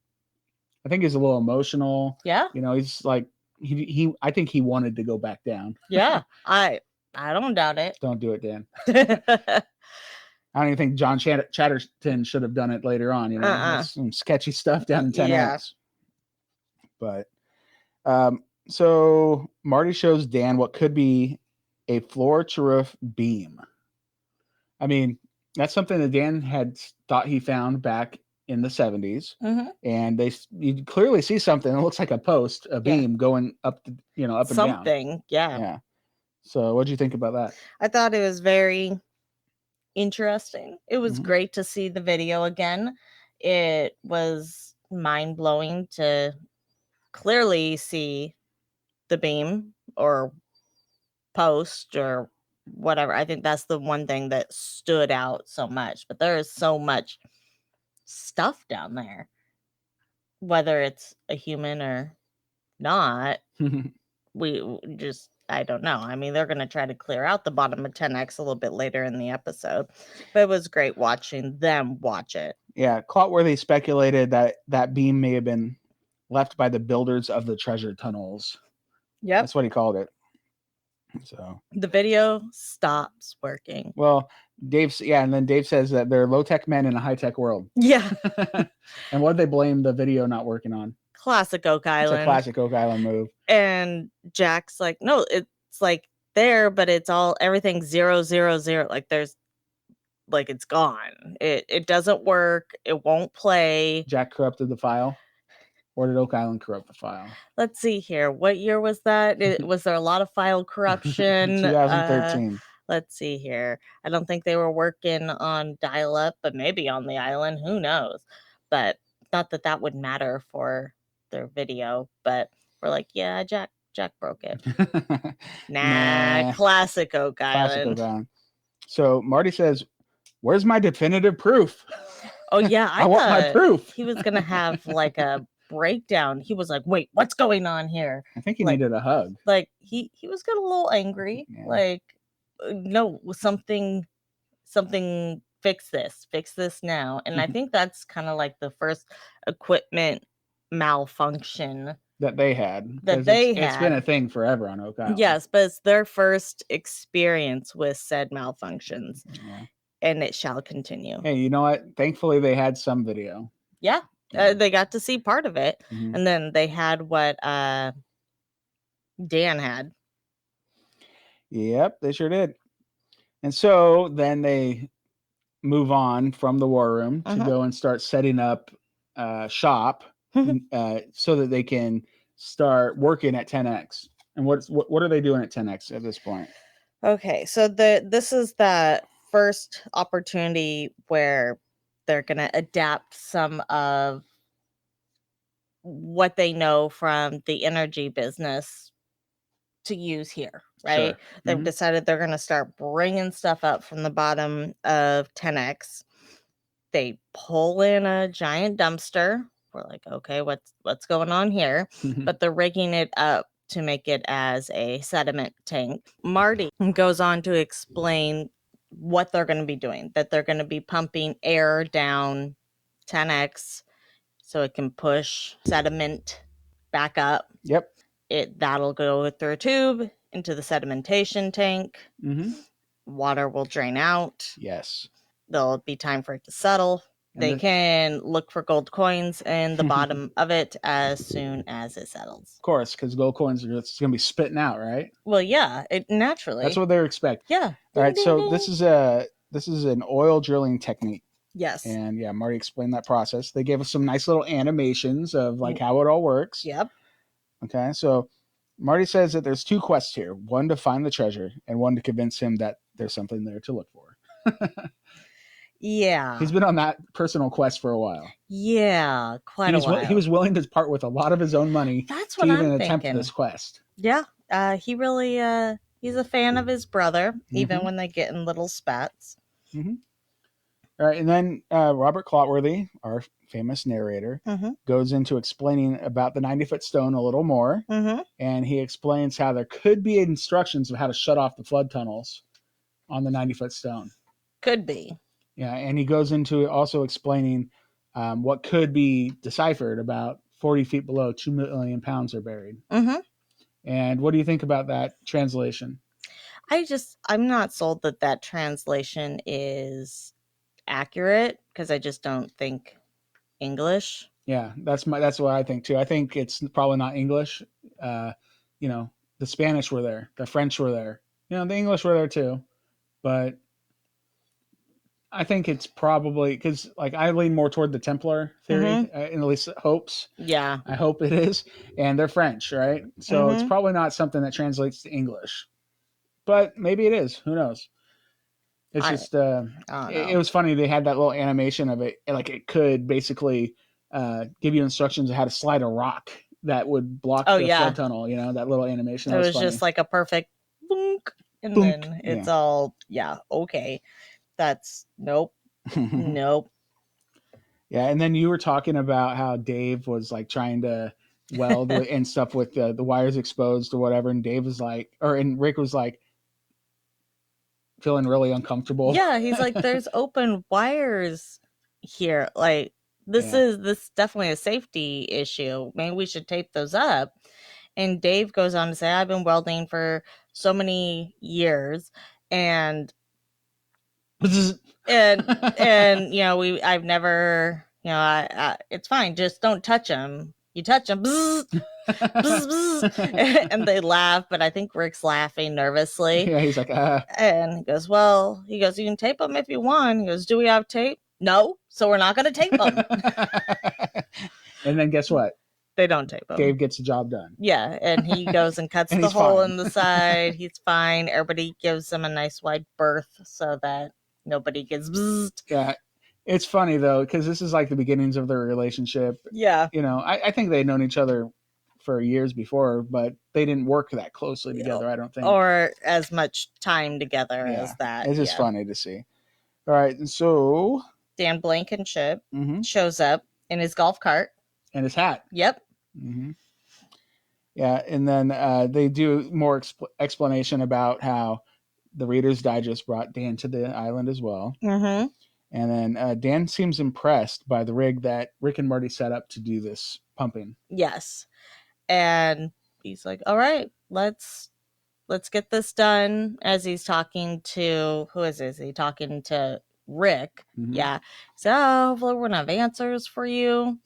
A: I think he's a little emotional.
B: Yeah.
A: You know, he's like, I think he wanted to go back down.
B: Yeah. I don't doubt it.
A: Don't do it, Dan. I don't even think John Chatterton should have done it later on. You know, some sketchy stuff down in 10X. Yeah. But so Marty shows Dan what could be a floor to roof beam. I mean, that's something that Dan had thought he found back in the 70s. And you clearly see something that looks like a beam going up, up and down.
B: Something, yeah.
A: So what did you think about that?
B: I thought it was very interesting. It was great to see the video again. It was mind-blowing to clearly see the beam or post or whatever. I think that's the one thing that stood out so much. But there is so much stuff down there, whether it's a human or not. I don't know. I mean, they're going to try to clear out the bottom of 10X a little bit later in the episode, but it was great watching them watch it.
A: Yeah, Clotworthy speculated that beam may have been left by the builders of the treasure tunnels.
B: Yep.
A: That's what he called it. So
B: the video stops working.
A: Well, and then Dave says that they're low-tech men in a high-tech world.
B: Yeah.
A: And what did they blame the video not working on?
B: Classic Oak Island.
A: It's a classic Oak Island move.
B: And Jack's like, no, it's like there, but it's everything 0, 0, 0. Like there's, like it's gone. It doesn't work. It won't play.
A: Jack corrupted the file. Or did Oak Island corrupt the file?
B: Let's see here. What year was that? Was there a lot of file corruption?
A: 2013.
B: Let's see here. I don't think they were working on dial-up, but maybe on the island. Who knows? But not that would matter for their video. But we're like, yeah, Jack broke it. Nah, classic Oak Island.
A: Classic Oak Island. So Marty says, "Where's my definitive proof?
B: Oh yeah,
A: I want my proof."
B: he was gonna have like a breakdown. He was like, "Wait, what's going on here?"
A: I think he
B: Like-
A: needed a hug.
B: Like he was getting a little angry.
A: Yeah.
B: Like, no, something, fix this now. And I think that's kind of like the first equipment malfunction
A: That they had.
B: that
A: 'Cause
B: they
A: it's been
B: had.
A: a thing forever on Oak Island.
B: Yes, but it's their first experience with said malfunctions,
A: Yeah.
B: and it shall continue.
A: Hey, you know what? Thankfully, they had some video.
B: Yeah,
A: Yeah.
B: they got to see part of it,
A: Mhm.
B: and then they had what Dan had.
A: Yep, they sure did. And so then they move on from the war room to
B: Uh-huh.
A: go and start setting up shop so that they can start working at 10X. And what are they doing at 10X at this point?
B: Okay, so this is that first opportunity where they're gonna adapt some of what they know from the energy business to use here, right?
A: Sure.
B: They've
A: Mhm.
B: decided they're gonna start bringing stuff up from the bottom of 10X. They pull in a giant dumpster. We're like, okay, what's going on here? But they're rigging it up to make it as a sediment tank. Marty goes on to explain what they're going to be doing, that they're going to be pumping air down 10X so it can push sediment back up.
A: Yep.
B: That'll go through a tube into the sedimentation tank.
A: Mm-hmm.
B: Water will drain out.
A: Yes.
B: There'll be time for it to settle. They can look for gold coins in the bottom of it as soon as it settles.
A: Of course, because gold coins are just going to be spitting out, right?
B: Well, yeah, it naturally.
A: That's what they're expecting.
B: Yeah.
A: All right, so this is an oil drilling technique.
B: Yes.
A: And yeah, Marty explained that process. They gave us some nice little animations of like how it all works.
B: Yep.
A: Okay, so Marty says that there's two quests here: one to find the treasure, and one to convince him that there's something there to look for.
B: Yeah.
A: He's been on that personal quest for a while.
B: Yeah, quite a while.
A: He was willing to part with a lot of his own money
B: That's what
A: to
B: I'm
A: even
B: thinking.
A: attempt this quest.
B: Yeah, he really he's a fan of his brother, even when they get in little spats.
A: Mm-hmm. All right, and then Robert Clotworthy, our famous narrator, goes into explaining about the 90-foot stone a little more, and he explains how there could be instructions of how to shut off the flood tunnels on the 90-foot stone.
B: Could be.
A: Yeah, and he goes into also explaining what could be deciphered about 40 feet below 2 million pounds are buried. And what do you think about that translation?
B: I'm not sold that translation is accurate because I just don't think English.
A: Yeah, that's what I think too. I think it's probably not English. You know, the Spanish were there, the French were there, you know, the English were there too, but I think it's probably because like I lean more toward the Templar theory, and at least hopes.
B: Yeah,
A: I hope it is, and they're French, right? So it's probably not something that translates to English, but maybe it is. Who knows? It's just it was funny. They had that little animation of it, like it could basically give you instructions on how to slide a rock that would block the flood tunnel. You know, that little animation.
B: It was just like a perfect boonk, and boonk. Then it's all okay. That's nope. Nope.
A: Yeah, and then you were talking about how Dave was like trying to weld and stuff with the wires exposed or whatever, and Dave was like, and Rick was like feeling really uncomfortable.
B: Yeah, he's like, "There's open wires here. Like this is definitely a safety issue. Maybe we should tape those up." And Dave goes on to say, "I've been welding for so many years, and." and you know I've never it's fine, just don't touch them. You touch them, bzz, bzz, bzz. And they laugh, but I think Rick's laughing nervously.
A: Yeah, he's like
B: and he goes, you can tape them if you want. He goes, do we have tape? No, so we're not going to tape them.
A: And then guess what?
B: They don't tape them.
A: Dave gets the job done.
B: Yeah, and he goes and cuts the hole in the side. He's fine. Everybody gives him a nice wide berth so that nobody gets bzzed.
A: Yeah. It's funny though, because this is like the beginnings of their relationship.
B: Yeah.
A: You know, I think they'd known each other for years before, but they didn't work that closely together, I don't think.
B: Or as much time together as that.
A: It's just funny to see. All right, and so
B: Dan Blankenship shows up in his golf cart.
A: And his hat.
B: Yep.
A: Yeah, and then they do more explanation about how the Reader's Digest brought Dan to the island as well. And then Dan seems impressed by the rig that Rick and Morty set up to do this pumping.
B: Yes. And he's like, all right, let's get this done. As he's talking to, who is this? Is he talking to Rick? Yeah. So hopefully we're gonna have answers for you.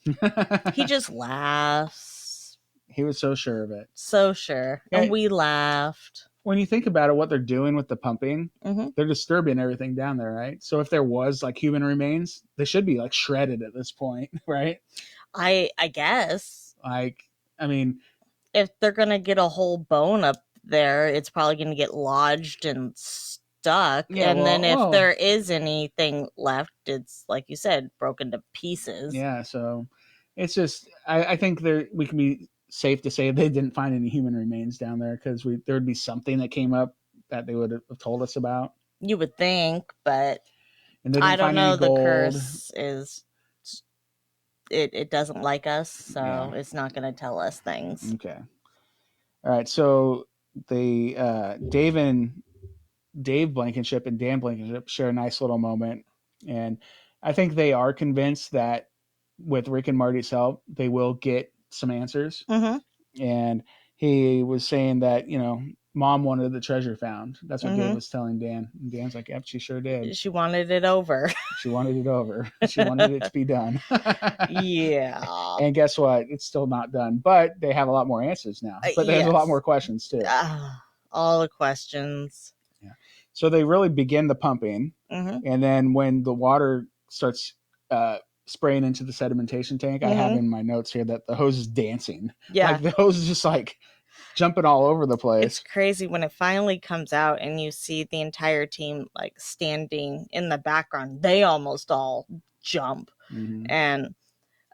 B: He just laughs.
A: He was so sure of it.
B: So sure. Yeah. And we laughed.
A: When you think about it, what they're doing with the pumping, they're disturbing everything down there, right? So if there was like human remains, they should be like shredded at this point, right?
B: I guess.
A: Like, I mean,
B: if they're gonna get a whole bone up there, it's probably gonna get lodged and stuck. Yeah, and then if there is anything left, it's like you said, broken to pieces.
A: Yeah, so it's just I think we can be safe to say they didn't find any human remains down there, because there would be something that came up that they would have told us about.
B: You would think, but I don't know. The curse is it doesn't like us, so it's not going to tell us things.
A: Okay. All right. So Dave Blankenship and Dan Blankenship share a nice little moment, and I think they are convinced that with Rick and Marty's help, they will get some answers. And he was saying that, Mom wanted the treasure found. That's what Dave was telling Dan. And Dan's like, yep, she sure did.
B: She wanted it over.
A: She wanted it over. She wanted it to be done.
B: Yeah.
A: And guess what? It's still not done, but they have a lot more answers now. But there's a lot more questions too.
B: All the questions.
A: Yeah. So they really begin the pumping. And then when the water starts spraying into the sedimentation tank, I have in my notes here that the hose is dancing.
B: Yeah.
A: Like the hose is just like jumping all over the place.
B: It's crazy when it finally comes out and you see the entire team like standing in the background. They almost all jump. And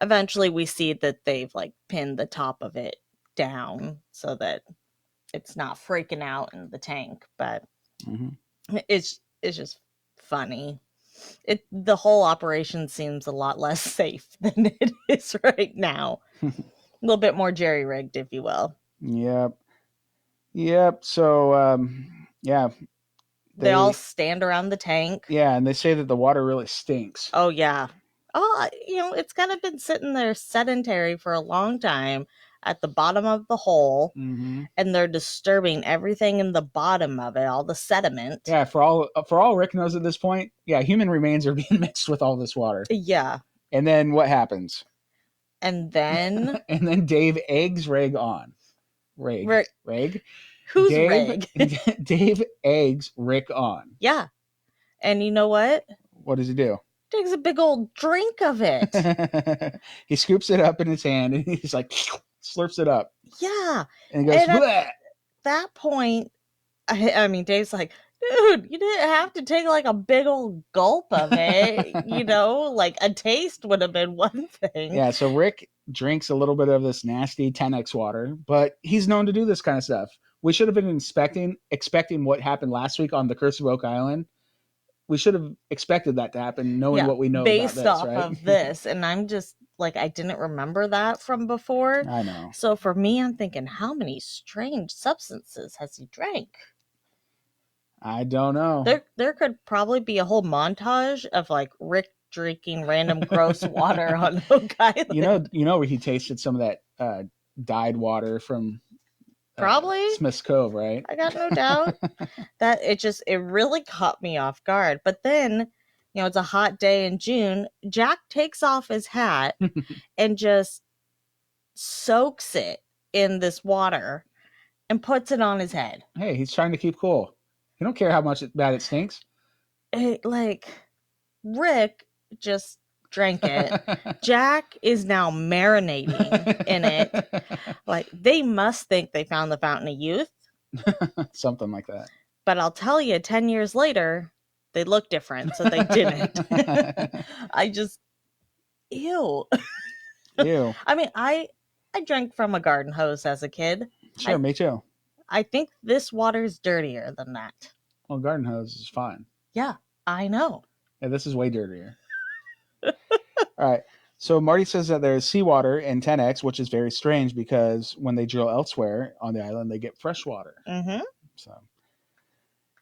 B: eventually we see that they've like pinned the top of it down so that it's not freaking out in the tank. But it's just funny. The whole operation seems a lot less safe than it is right now. A little bit more jerry-rigged, if you will.
A: Yep. So, yeah.
B: They all stand around the tank.
A: Yeah, and they say that the water really stinks.
B: Oh, yeah. Oh, it's kind of been sitting there sedentary for a long time at the bottom of the hole, and they're disturbing everything in the bottom of it, all the sediment.
A: Yeah, for all Rick knows at this point, human remains are being mixed with all this water.
B: Yeah.
A: And then what happens?
B: And then
A: and then Dave eggs Reg on. Reg?
B: Who's Reg?
A: Dave eggs Rick on.
B: Yeah. And you know what?
A: What does he do?
B: Takes a big old drink of it.
A: He scoops it up in his hand and he's like slurps it up.
B: Yeah.
A: And he goes,
B: at that point, I mean, Dave's like, dude, you didn't have to take like a big old gulp of it. Like a taste would have been one thing.
A: Yeah, so Rick drinks a little bit of this nasty 10X water, but he's known to do this kind of stuff. We should have been expecting what happened last week on the Curse of Oak Island. We should have expected that to happen, knowing what we know
B: based
A: about this,
B: off
A: right?
B: of this. And I'm just like, I didn't remember that from before.
A: I know.
B: So for me, I'm thinking, how many strange substances has he drank?
A: I don't know.
B: There could probably be a whole montage of like Rick drinking random gross water on Oak Island.
A: You know where he tasted some of that dyed water from
B: probably
A: Smith's Cove, right?
B: I got no doubt. That it really caught me off guard. But then, it's a hot day in June. Jack takes off his hat and just soaks it in this water and puts it on his head.
A: Hey, he's trying to keep cool. He don't care how much bad it stinks.
B: Rick just drank it. Jack is now marinating in it. Like, they must think they found the Fountain of Youth.
A: Something like that.
B: But I'll tell you, 10 years later, they look different, so they didn't. I just, ew.
A: Ew.
B: I mean, I I drank from a garden hose as a kid.
A: Sure, me too.
B: I think this water's dirtier than that.
A: Well, garden hose is fine.
B: Yeah, I know.
A: Yeah, this is way dirtier. All right. So Marty says that there's seawater in 10X, which is very strange because when they drill elsewhere on the island, they get fresh water.
B: Mm-hmm.
A: So,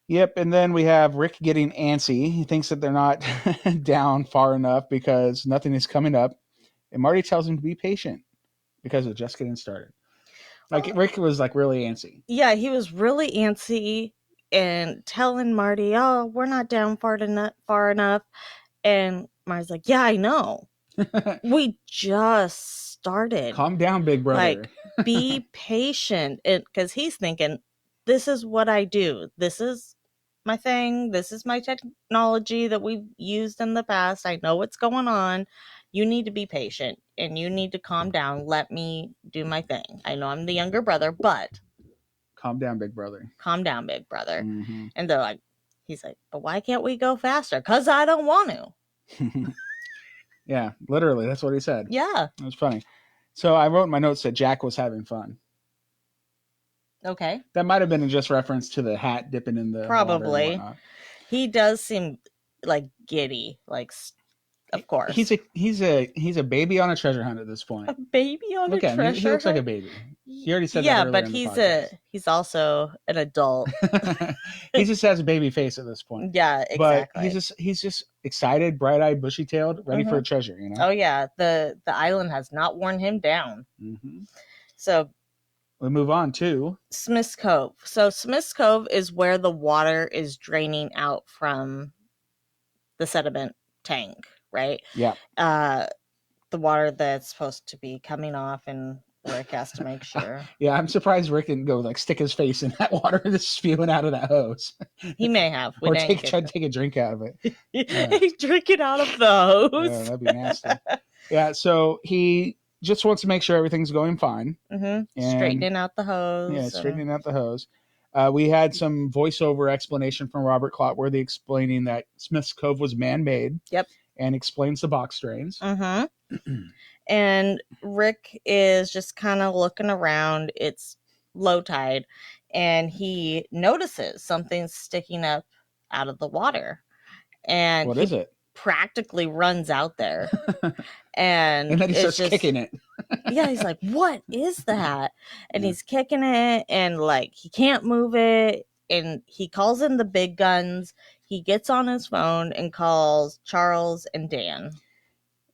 A: yep. And then we have Rick getting antsy. He thinks that they're not down far enough because nothing is coming up. And Marty tells him to be patient because it's just getting started. Like Rick was like really antsy.
B: Yeah, he was really antsy and telling Marty, "Oh, we're not down far enough." And Marty's like, "Yeah, I know. We just started.
A: Calm down, big brother.
B: Like, be patient." Because he's thinking, "This is what I do. This is my thing. This is my technology that we've used in the past. I know what's going on. You need to be patient and you need to calm down. Let me do my thing. I know I'm the younger brother, but
A: calm down, big brother.
B: Calm down, big brother."
A: Mm-hmm.
B: And they're like, he's like, "But why can't we go faster?" "Because I don't want to."
A: Yeah, literally. That's what he said.
B: Yeah.
A: It was funny. So I wrote in my notes that Jack was having fun.
B: Okay.
A: That might have been just reference to the hat dipping in the
B: probably.
A: Water and whatnot.
B: He does seem like giddy, like, of course.
A: He's a baby on a treasure hunt at this point.
B: A baby on
A: Look
B: a
A: at him.
B: treasure
A: He looks like a
B: hunt?
A: baby. He already said
B: Yeah,
A: that earlier
B: but
A: in the podcast.
B: he's also an adult.
A: He just has a baby face at this point.
B: Yeah, exactly.
A: But he's just excited, bright-eyed, bushy-tailed, ready for a treasure, you know?
B: Oh yeah, the island has not worn him down.
A: Mm-hmm.
B: So
A: we move on to
B: Smith's Cove. So Smith's Cove is where the water is draining out from the sediment tank, right?
A: Yeah.
B: The water that's supposed to be coming off, and Rick has to make sure.
A: Yeah, I'm surprised Rick didn't go like stick his face in that water that's spewing out of that hose.
B: He may have.
A: Or try to take a drink out of it.
B: He's drinking out of the hose.
A: Yeah, that'd be nasty. Yeah, so he just wants to make sure everything's going fine.
B: Mm-hmm. Straightening out the hose.
A: Yeah, straightening out the hose. We had some voiceover explanation from Robert Clotworthy explaining that Smith's Cove was man-made.
B: Yep.
A: And explains the box drains.
B: Mm-hmm. And Rick is just kind of looking around. It's low tide, and he notices something sticking up out of the water. And
A: what is it?
B: Practically runs out there. And
A: then he starts kicking it.
B: Yeah, he's like, "What is that?" And he's kicking it, and like he can't move it. And he calls in the big guns. He gets on his phone and calls Charles and Dan,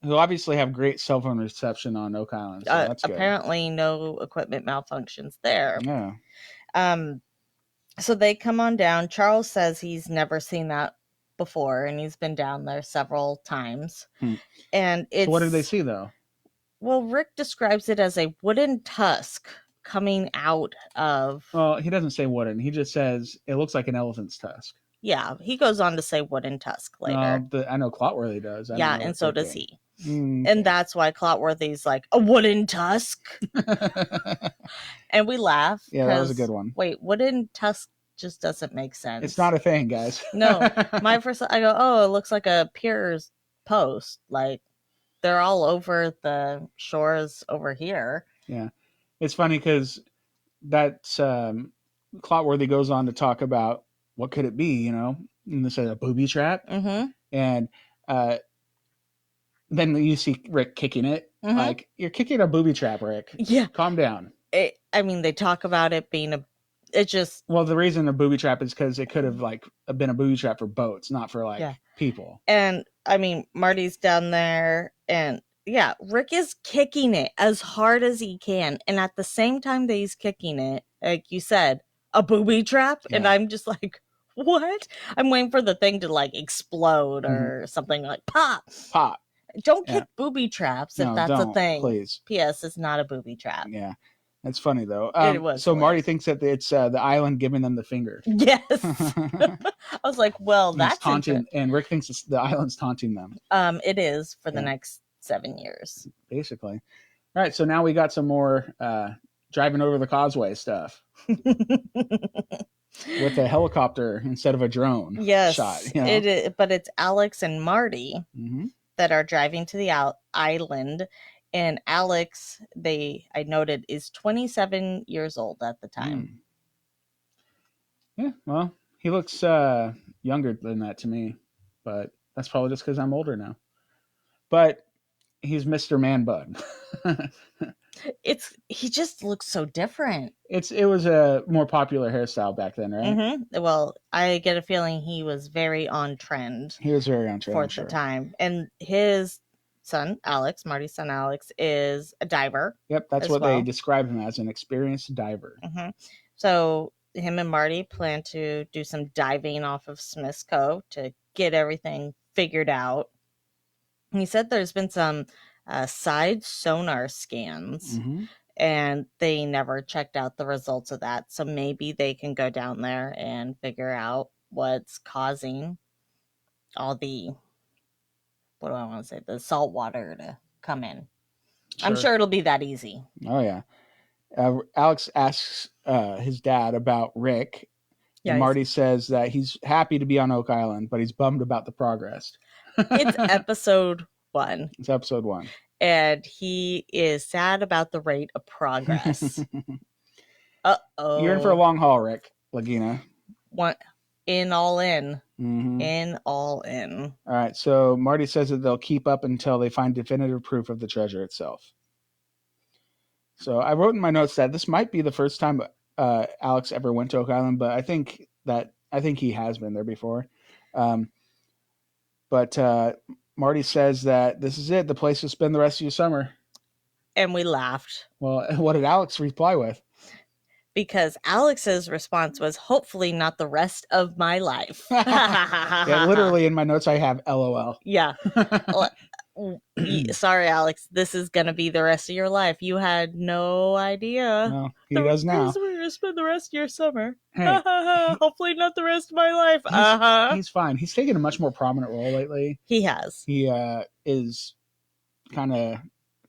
A: who obviously have great cell phone reception on Oak Island. So that's good.
B: Apparently no equipment malfunctions there.
A: Yeah.
B: So they come on down. Charles says he's never seen that before, and he's been down there several times. And it's...
A: So what did they see, though?
B: Well, Rick describes it as a wooden tusk coming out of...
A: Well, he doesn't say wooden. He just says it looks like an elephant's tusk.
B: Yeah, he goes on to say wooden tusk later.
A: I know Clotworthy does.
B: Yeah, and so does he. And that's why Clotworthy's like, "A wooden tusk?" And we laugh.
A: Yeah, that was a good one.
B: Wait, wooden tusk just doesn't make sense.
A: It's not a thing, guys.
B: No. My first, I go, "Oh, it looks like a pier's post. Like, they're all over the shores over here."
A: Yeah. It's funny because that's Clotworthy goes on to talk about what could it be, you know? And this is a booby trap.
B: Mm-hmm.
A: And then you see Rick kicking it. Mm-hmm. Like, you're kicking a booby trap, Rick.
B: Yeah.
A: Calm down.
B: They talk about it being well,
A: the reason a booby trap is because it could have like been a booby trap for boats, not for people.
B: And Marty's down there, and yeah, Rick is kicking it as hard as he can. And at the same time that he's kicking it, like you said, a booby trap. Yeah. And I'm just like, what? I'm waiting for the thing to like explode or something, like pop. Don't kick booby traps if that's a thing. Please. P.S. It's not a booby trap.
A: Yeah. That's funny though.
B: It was.
A: So Marty thinks that it's the island giving them the finger.
B: Yes. I was like, well, that's
A: taunting, and Rick thinks it's the island's taunting them.
B: It is for the next 7 years.
A: Basically. All right. So now we got some more driving over the causeway stuff. With a helicopter instead of a drone.
B: Yes.
A: Shot. You know?
B: It is, but it's Alex and Marty that are driving to the island. And Alex, I noted, is 27 years old at the time.
A: Yeah, well, he looks younger than that to me, but that's probably just because I'm older now. But he's Mr. Man Bun.
B: He just looks so different.
A: It was a more popular hairstyle back then, right?
B: Mm-hmm. Well, I get a feeling he was very on trend.
A: He was very on trend
B: for
A: I'm
B: the
A: sure.
B: time. And his son, Alex, Marty's son, Alex, is a diver.
A: Yep, that's what they describe him as, an experienced diver.
B: Mm-hmm. So him and Marty plan to do some diving off of Smith's Cove to get everything figured out. He said there's been some side sonar scans, and they never checked out the results of that. So maybe they can go down there and figure out what's causing all the, what do I want to say, the salt water to come in. Sure. I'm sure it'll be that easy.
A: Oh, yeah. Alex asks his dad about Rick. Yeah, and Marty says that he's happy to be on Oak Island, but he's bummed about the progress.
B: It's episode 1.
A: It's episode 1.
B: And he is sad about the rate of progress. Uh-oh.
A: You're in for a long haul, Rick Lagina.
B: All in. Mm-hmm. In, all in.
A: All right, so Marty says that they'll keep up until they find definitive proof of the treasure itself. So I wrote in my notes that this might be the first time Alex ever went to Oak Island, but I think he has been there before. But Marty says that this is it, the place to spend the rest of your summer.
B: And we laughed.
A: Well, what did Alex reply with?
B: Because Alex's response was, hopefully not the rest of my life.
A: Yeah, literally in my notes I have LOL.
B: Yeah. Sorry, Alex. This is going to be the rest of your life. You had no idea.
A: No, he does now.
B: We're going to spend the rest of your summer. Hey, hopefully not the rest of my life.
A: He's fine. He's taken a much more prominent role lately.
B: He has.
A: He is kind of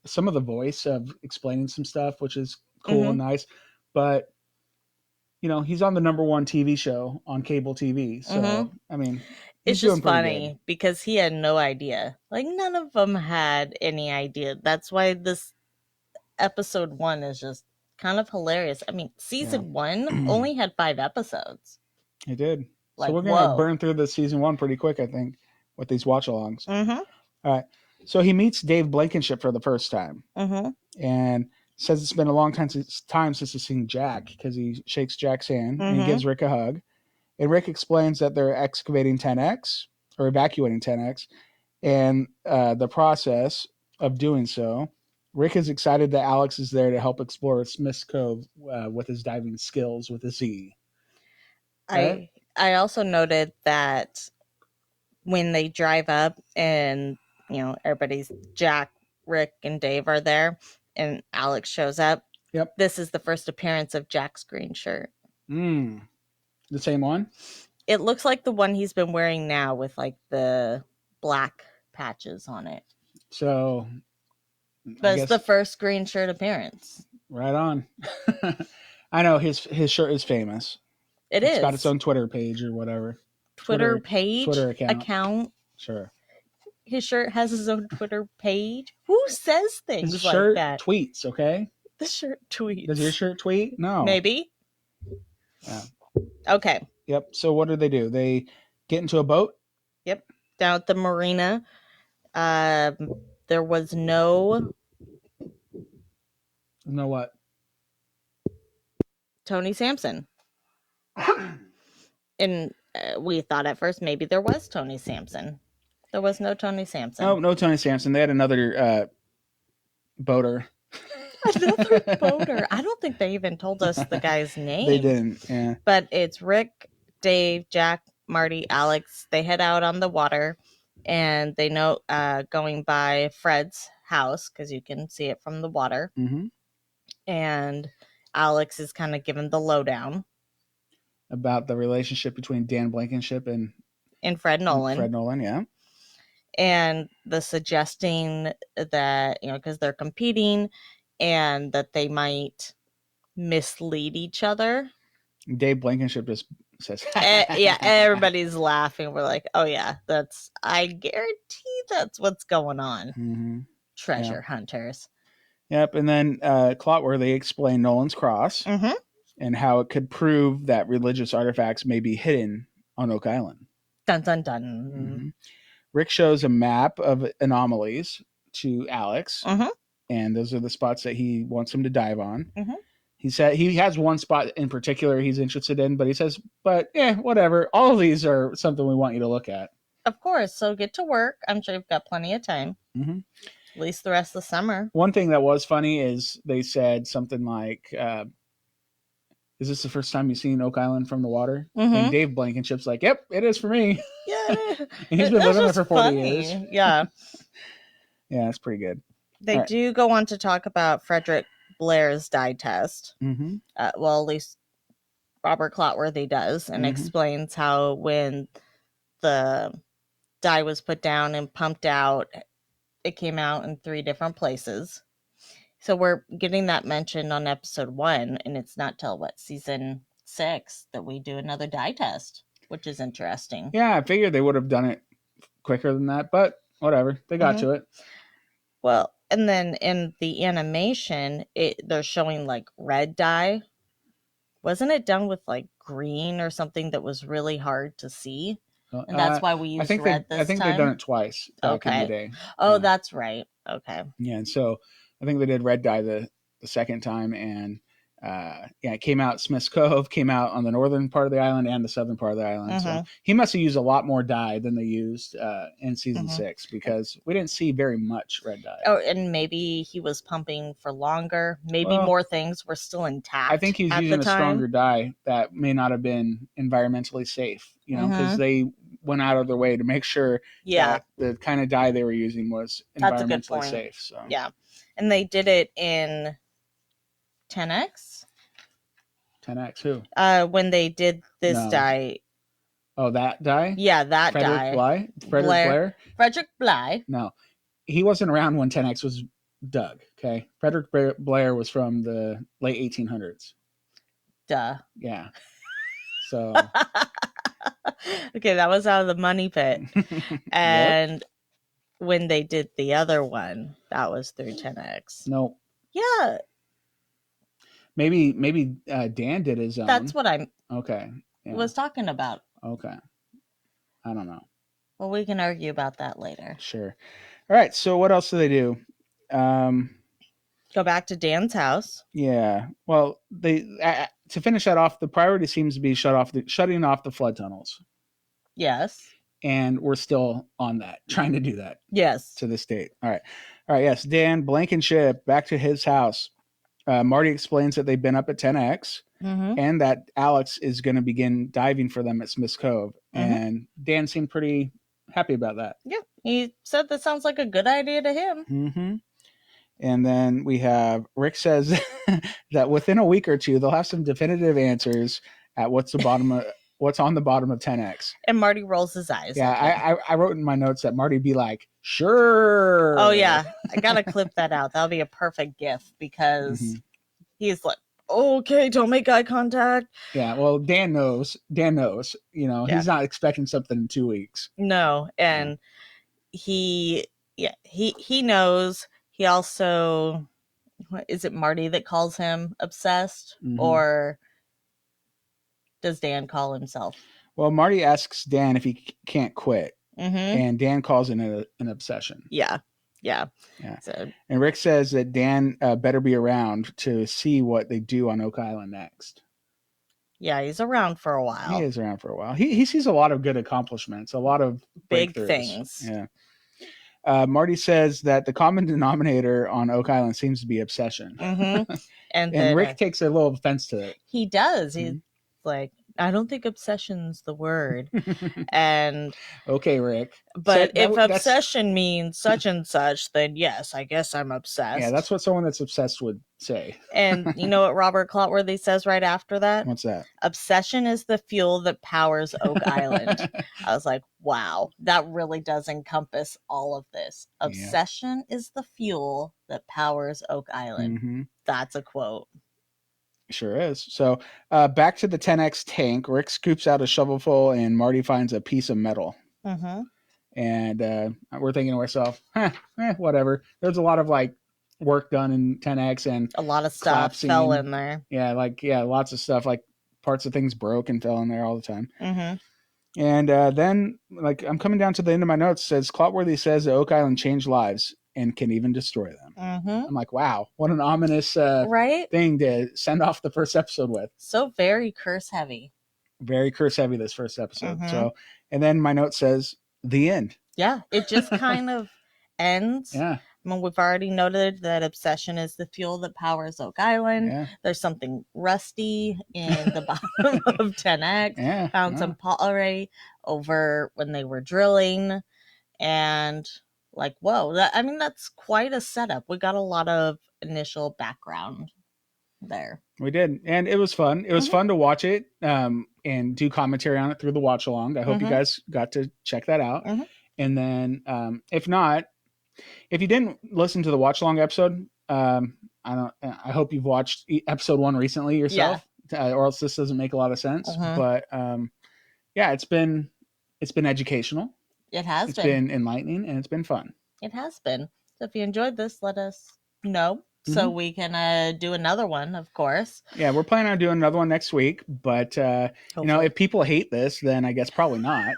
A: some of the voice of explaining some stuff, which is cool and nice. But, he's on the #1 TV show on cable TV. So, I mean,
B: it's just funny because he had no idea. Like, none of them had any idea. That's why this episode 1 is just kind of hilarious. I mean, season 1 only had 5 episodes.
A: It did. Like, so we're going to burn through the season 1 pretty quick, I think, with these watch-alongs. All right. So he meets Dave Blankenship for the first time. And says it's been a long time since he's seen Jack, because he shakes Jack's hand and he gives Rick a hug. And Rick explains that they're evacuating 10X, and the process of doing so. Rick is excited that Alex is there to help explore Smith's Cove with his diving skills with a Z.
B: Right? I also noted that when they drive up and, everybody's Jack, Rick, and Dave are there, and Alex shows up.
A: Yep.
B: This is the first appearance of Jack's green shirt.
A: The same one?
B: It looks like the one he's been wearing now with like the black patches on it.
A: So,
B: but it's the first green shirt appearance.
A: Right on. I know his shirt is famous. It's got its own Twitter page or whatever.
B: Twitter account.
A: Sure.
B: His shirt has his own Twitter page. Who says things his shirt like that?
A: Tweets, okay?
B: The shirt tweets.
A: Does your shirt tweet? No.
B: Maybe.
A: Yeah.
B: Okay.
A: Yep. So what do? They get into a boat?
B: Yep. Down at the marina. There was no...
A: No what?
B: Tony Sampson. And we thought at first maybe there was Tony Sampson. There was no Tony Sampson.
A: Oh, no Tony Sampson. They had another boater.
B: Another boater. I don't think they even told us the guy's name.
A: They didn't, yeah.
B: But it's Rick, Dave, Jack, Marty, Alex. They head out on the water, and they know going by Fred's house, because you can see it from the water. And Alex is kind of given the lowdown
A: about the relationship between Dan Blankenship and
B: Fred Nolan.
A: Fred Nolan, yeah.
B: And the suggesting that, because they're competing and that they might mislead each other.
A: Dave Blankenship just says,
B: yeah, everybody's laughing. We're like, oh yeah, I guarantee that's what's going on. treasure hunters.
A: Yep. And then Clotworthy explained Nolan's Cross and how it could prove that religious artifacts may be hidden on Oak Island.
B: Dun, dun, dun.
A: Rick shows a map of anomalies to Alex, and those are the spots that he wants him to dive on. He said he has one spot in particular he's interested in, but he says, but whatever. All of these are something we want you to look at.
B: Of course. So get to work. I'm sure you've got plenty of time. At least the rest of the summer.
A: One thing that was funny is they said something like, is this the first time you've seen Oak Island from the water? And Dave Blankenship's like, yep, it is for me.
B: Yeah.
A: And he's been living there for 40 years.
B: Yeah.
A: Yeah, that's pretty good.
B: They do go on to talk about Frederick Blair's dye test. Well, at least Robert Clotworthy does, and explains how when the dye was put down and pumped out, it came out in 3 different places. So we're getting that mentioned on episode 1, and it's not till season 6 that we do another dye test, which is interesting.
A: Yeah, I figured they would have done it quicker than that, but whatever. They got to it.
B: Well, and then in the animation, they're showing like red dye. Wasn't it done with like green or something that was really hard to see? And that's why we used red this time?
A: I think they've done it twice back in the day.
B: Oh, that's right. Okay.
A: Yeah, and so I think they did red dye the second time, and it came out. Smith's Cove came out on the northern part of the island and the southern part of the island. So he must have used a lot more dye than they used in season 6, because we didn't see very much red dye.
B: Oh, and maybe he was pumping for longer. Maybe more things were still intact.
A: I think he's using a stronger dye that may not have been environmentally safe, because they went out of their way to make sure that the kind of dye they were using was environmentally safe. So
B: yeah, and they did it in 10X.
A: 10X who?
B: When they did this dye.
A: Oh, that dye?
B: Yeah, that dye.
A: Frederick Blair?
B: Frederick Blair.
A: No, he wasn't around when 10X was dug. Okay, Frederick Blair was from the late 1800s.
B: Duh.
A: Yeah. So.
B: Okay, that was out of the money pit. And when they did the other one, that was through 10X.
A: No.
B: Yeah.
A: Maybe Dan did his own.
B: That's what I
A: was
B: talking about.
A: Okay. I don't know.
B: Well, we can argue about that later.
A: Sure. All right. So what else do they do?
B: Go back to Dan's house.
A: Yeah. Well, they to finish that off, the priority seems to be shutting off the flood tunnels.
B: Yes.
A: And we're still on that, trying to do that.
B: Yes.
A: To this date. All right. Yes. Dan Blankenship back to his house. Marty explains that they've been up at 10X and that Alex is going to begin diving for them at Smith's Cove. And Dan seemed pretty happy about that.
B: Yeah. He said that sounds like a good idea to him.
A: And then we have Rick says that within a week or two, they'll have some definitive answers at what's on the bottom of 10X.
B: And Marty rolls his eyes.
A: Yeah, I wrote in my notes that Marty be like, sure.
B: Oh, yeah. I got to clip that out. That'll be a perfect gif because he's like, okay, don't make eye contact.
A: Yeah, well, Dan knows. He's not expecting something in 2 weeks.
B: No, and he knows. He also, is it Marty that calls him obsessed, or does Dan call himself?
A: Well, Marty asks Dan if he can't quit, and Dan calls it an obsession.
B: Yeah.
A: So. And Rick says that Dan better be around to see what they do on Oak Island next.
B: Yeah, he's around for a while.
A: He is around for a while. He sees a lot of good accomplishments, a lot of
B: big things.
A: Yeah. Marty says that the common denominator on Oak Island seems to be obsession. And Rick takes a little offense to it.
B: He does. He's like, I don't think obsession's the word. And
A: okay, Rick.
B: But if obsession means such and such, then yes, I guess I'm obsessed.
A: Yeah, that's what someone that's obsessed would say.
B: And you know what Robert Clotworthy says right after that?
A: What's that?
B: Obsession is the fuel that powers Oak Island. I was like, wow, that really does encompass all of this. Obsession is the fuel that powers Oak Island. That's a quote.
A: Sure is. So back to the 10X tank. Rick scoops out a shovelful and Marty finds a piece of metal. And we're thinking to ourselves, whatever. There's a lot of like work done in 10X and
B: A lot of stuff
A: collapsing.
B: fell in there.
A: Yeah, lots of stuff. Like parts of things broke and fell in there all the time.
B: Mm-hmm.
A: And then, like, I'm coming down to the end of my notes. It says Clotworthy says that Oak Island changed lives and can even destroy them.
B: Mm-hmm.
A: I'm like, wow, what an ominous
B: right
A: thing to send off the first episode with.
B: So very curse heavy.
A: Very curse heavy this first episode.
B: Mm-hmm.
A: So, and then my note says the end.
B: Yeah, it just kind of ends.
A: Yeah.
B: I mean, we've already noted that obsession is the fuel that powers Oak Island.
A: Yeah.
B: There's something rusty in the bottom of 10X.
A: Yeah.
B: Found some pottery over when they were drilling. And like, whoa, that's quite a setup. We got a lot of initial background there.
A: We did. And it was fun. It was fun to watch it and do commentary on it through the watch along. I hope you guys got to check that out. And then if not, if you didn't listen to the watch along episode, I hope you've watched episode 1 recently yourself, or else this doesn't make a lot of sense. But yeah, it's been educational. It's been enlightening, and it's been fun.
B: It has been. So if you enjoyed this, let us know so we can do another one, of course.
A: Yeah, we're planning on doing another one next week. But if people hate this, then I guess probably not.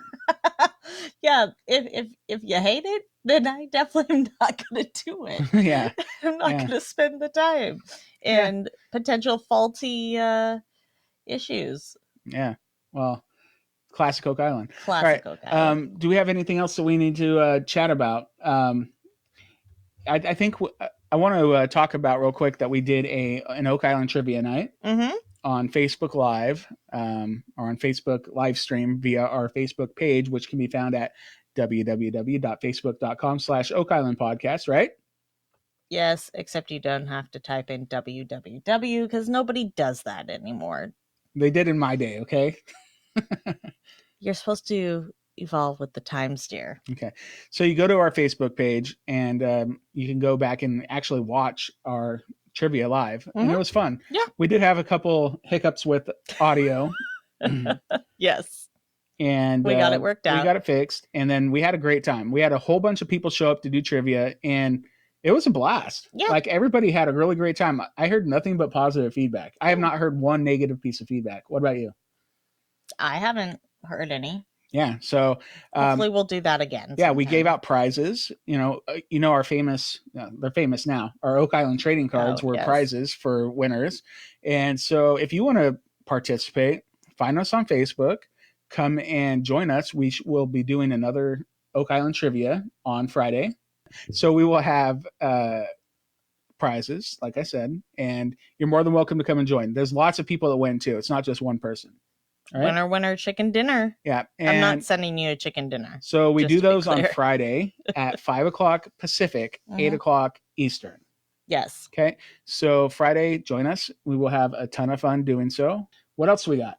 B: Yeah, if you hate it, then I definitely am not going to do it.
A: Yeah,
B: I'm not going to spend the time and potential faulty issues.
A: Yeah, well, classic Oak Island.
B: Classic Oak Island.
A: Do we have anything else that we need to chat about? I think I want to talk about real quick that we did an Oak Island trivia night on Facebook Live or on Facebook live stream via our Facebook page, which can be found at www.facebook.com/OakIslandPodcast, right?
B: Yes, except you don't have to type in www because nobody does that anymore.
A: They did in my day, okay?
B: You're supposed to evolve with the times, dear.
A: Okay. So you go to our Facebook page and you can go back and actually watch our trivia live. And it was fun.
B: Yeah.
A: We did have a couple hiccups with audio.
B: Yes.
A: And
B: we got it worked out.
A: We got it fixed. And then we had a great time. We had a whole bunch of people show up to do trivia, and it was a blast.
B: Yeah.
A: Like, everybody had a really great time. I heard nothing but positive feedback. I have not heard one negative piece of feedback. What about you?
B: I haven't heard any.
A: Yeah. So
B: hopefully we'll do that again.
A: Yeah. Sometime. We gave out prizes, our famous, they're famous now. Our Oak Island trading cards were prizes for winners. And so if you want to participate, find us on Facebook, come and join us. We will be doing another Oak Island trivia on Friday. So we will have prizes, like I said, and you're more than welcome to come and join. There's lots of people that win too. It's not just one person.
B: Right? Winner, winner, chicken dinner.
A: Yeah.
B: I'm not sending you a chicken dinner.
A: So we do those on Friday at 5:00 Pacific, 8:00 Eastern.
B: Yes.
A: Okay. So Friday, join us. We will have a ton of fun doing so. What else we got?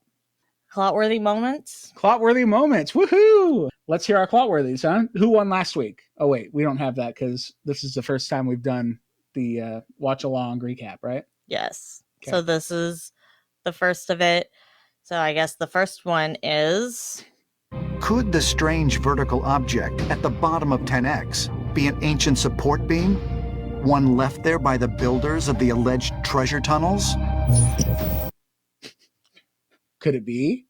B: Clotworthy moments.
A: Clotworthy moments. Woohoo! Let's hear our Clotworthies, huh? Who won last week? Oh, wait. We don't have that because this is the first time we've done the watch along recap, right?
B: Yes. Okay. So this is the first of it. So I guess the first one is...
C: Could the strange vertical object at the bottom of 10X be an ancient support beam? One left there by the builders of the alleged treasure tunnels?
A: Could it be?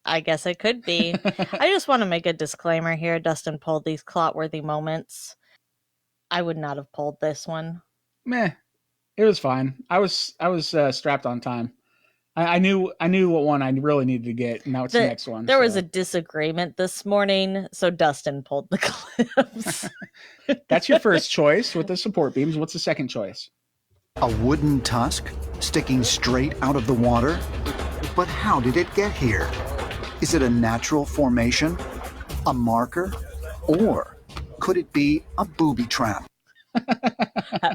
B: I guess it could be. I just want to make a disclaimer here. Dustin pulled these Clotworthy moments. I would not have pulled this one.
A: Meh. It was fine. I was strapped on time. I knew what one I really needed to get, and now it's the next one.
B: There was a disagreement this morning, so Dustin pulled the clips.
A: That's your first choice with the support beams. What's the second choice?
C: A wooden tusk sticking straight out of the water? But how did it get here? Is it a natural formation? A marker? Or could it be a booby trap?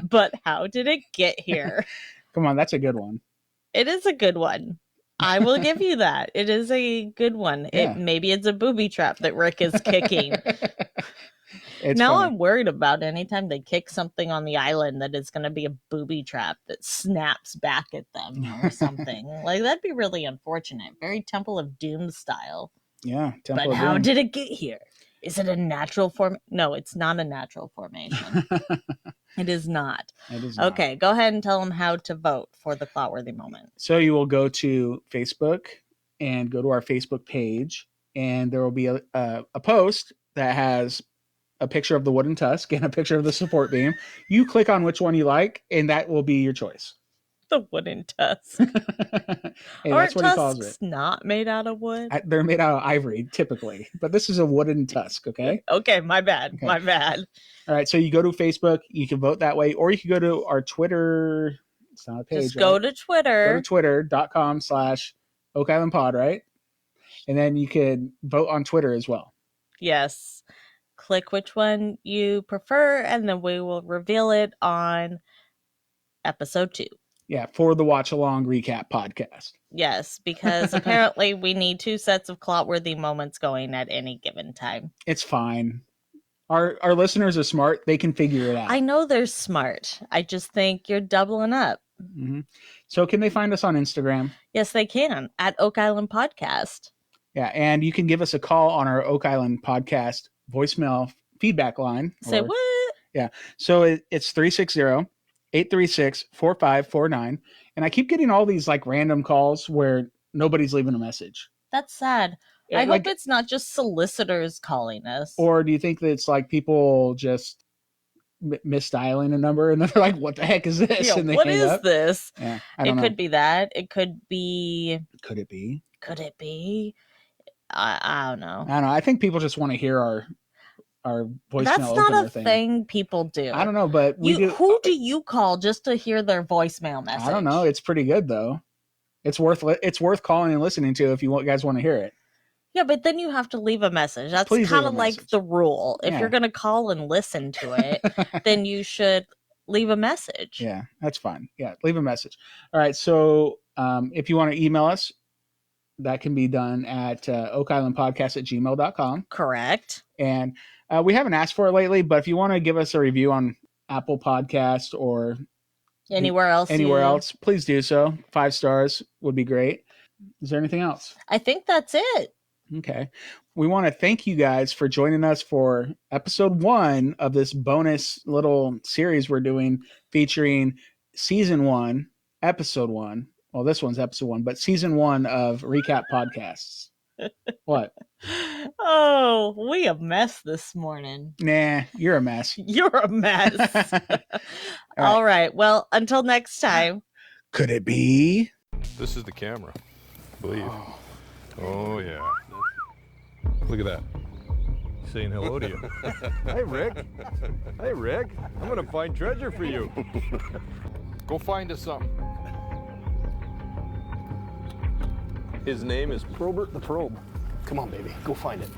B: But how did it get here?
A: Come on, that's a good one.
B: It is a good one. I will give you that. It is a good one. Yeah. Maybe it's a booby trap that Rick is kicking. Now funny. I'm worried about anytime they kick something on the island that it's going to be a booby trap that snaps back at them or something. Like, that'd be really unfortunate. Very Temple of Doom style.
A: Yeah.
B: But how did it get here? Is it a natural form? No, it's not a natural formation. It is not.
A: It is not.
B: Okay, go ahead and tell them how to vote for the Clotworthy moment.
A: So you will go to Facebook and go to our Facebook page, and there will be a post that has a picture of the wooden tusk and a picture of the support beam. You click on which one you like, and that will be your choice.
B: The wooden tusk.
A: Hey,
B: Aren't
A: that's what he calls
B: tusks
A: it.
B: not made out of wood?
A: They're made out of ivory, typically, but this is a wooden tusk, okay?
B: Okay, my bad.
A: Okay.
B: My bad.
A: All right, so you go to Facebook, you can vote that way, or you can go to our Twitter. It's not a page.
B: Just go
A: right?
B: to Twitter.
A: Go to twitter.com/OakIslandPod, right? And then you can vote on Twitter as well.
B: Yes. Click which one you prefer, and then we will reveal it on episode 2.
A: Yeah, for the Watch Along Recap podcast.
B: Yes, because apparently we need 2 sets of Clotworthy moments going at any given time.
A: It's fine. Our listeners are smart. They can figure it out.
B: I know they're smart. I just think you're doubling up.
A: Mm-hmm. So can they find us on Instagram?
B: Yes, they can, at Oak Island Podcast.
A: Yeah, and you can give us a call on our Oak Island Podcast voicemail feedback line.
B: Say what?
A: Yeah, so it's 360-836-4549. And I keep getting all these like random calls where nobody's leaving a message.
B: That's sad.
A: Yeah,
B: I
A: like,
B: hope it's not just solicitors calling us.
A: Or do you think that it's like people just misdialing a number and they're like, what the heck is this?
B: Yeah,
A: and they
B: what
A: hang
B: is
A: up?
B: this?
A: Yeah,
B: It could be that. It could be.
A: Could it be?
B: Could it be? I don't know.
A: I don't know. I think people just want to hear our voicemail.
B: That's not a thing people do.
A: I don't know, but we do.
B: Who do you call just to hear their voicemail message?
A: I don't know. It's pretty good though. It's worth calling and listening to if you guys want to hear it.
B: Yeah, but then you have to leave a message. That's
A: Please
B: kind
A: leave
B: of
A: a
B: like
A: message.
B: the rule. If
A: Yeah.
B: you're going to call and listen to it, then you should leave a message.
A: Yeah, that's fine. Yeah, leave a message. All right. So if you want to email us, that can be done at OakIslandPodcast@gmail.com.
B: Correct.
A: And we haven't asked for it lately, but if you want to give us a review on Apple Podcast or
B: Anywhere else,
A: please do so. 5 stars would be great. Is there anything else?
B: I think that's it.
A: Okay. We want to thank you guys for joining us for episode 1 of this bonus little series we're doing featuring season 1, episode 1. Well, this one's episode 1, but season 1 of Recap Podcasts. What?
B: Oh, we a mess this morning.
A: Nah, you're a mess.
B: You're a mess. All right. Well, until next time.
A: Could it be?
D: This is the camera, I believe. Oh, yeah. Look at that. Saying hello to you. Hey, Rick. Hey, Rick. I'm going to find treasure for you. Go find us something.
E: His name is Probert the Probe. Come on, baby. Go find it.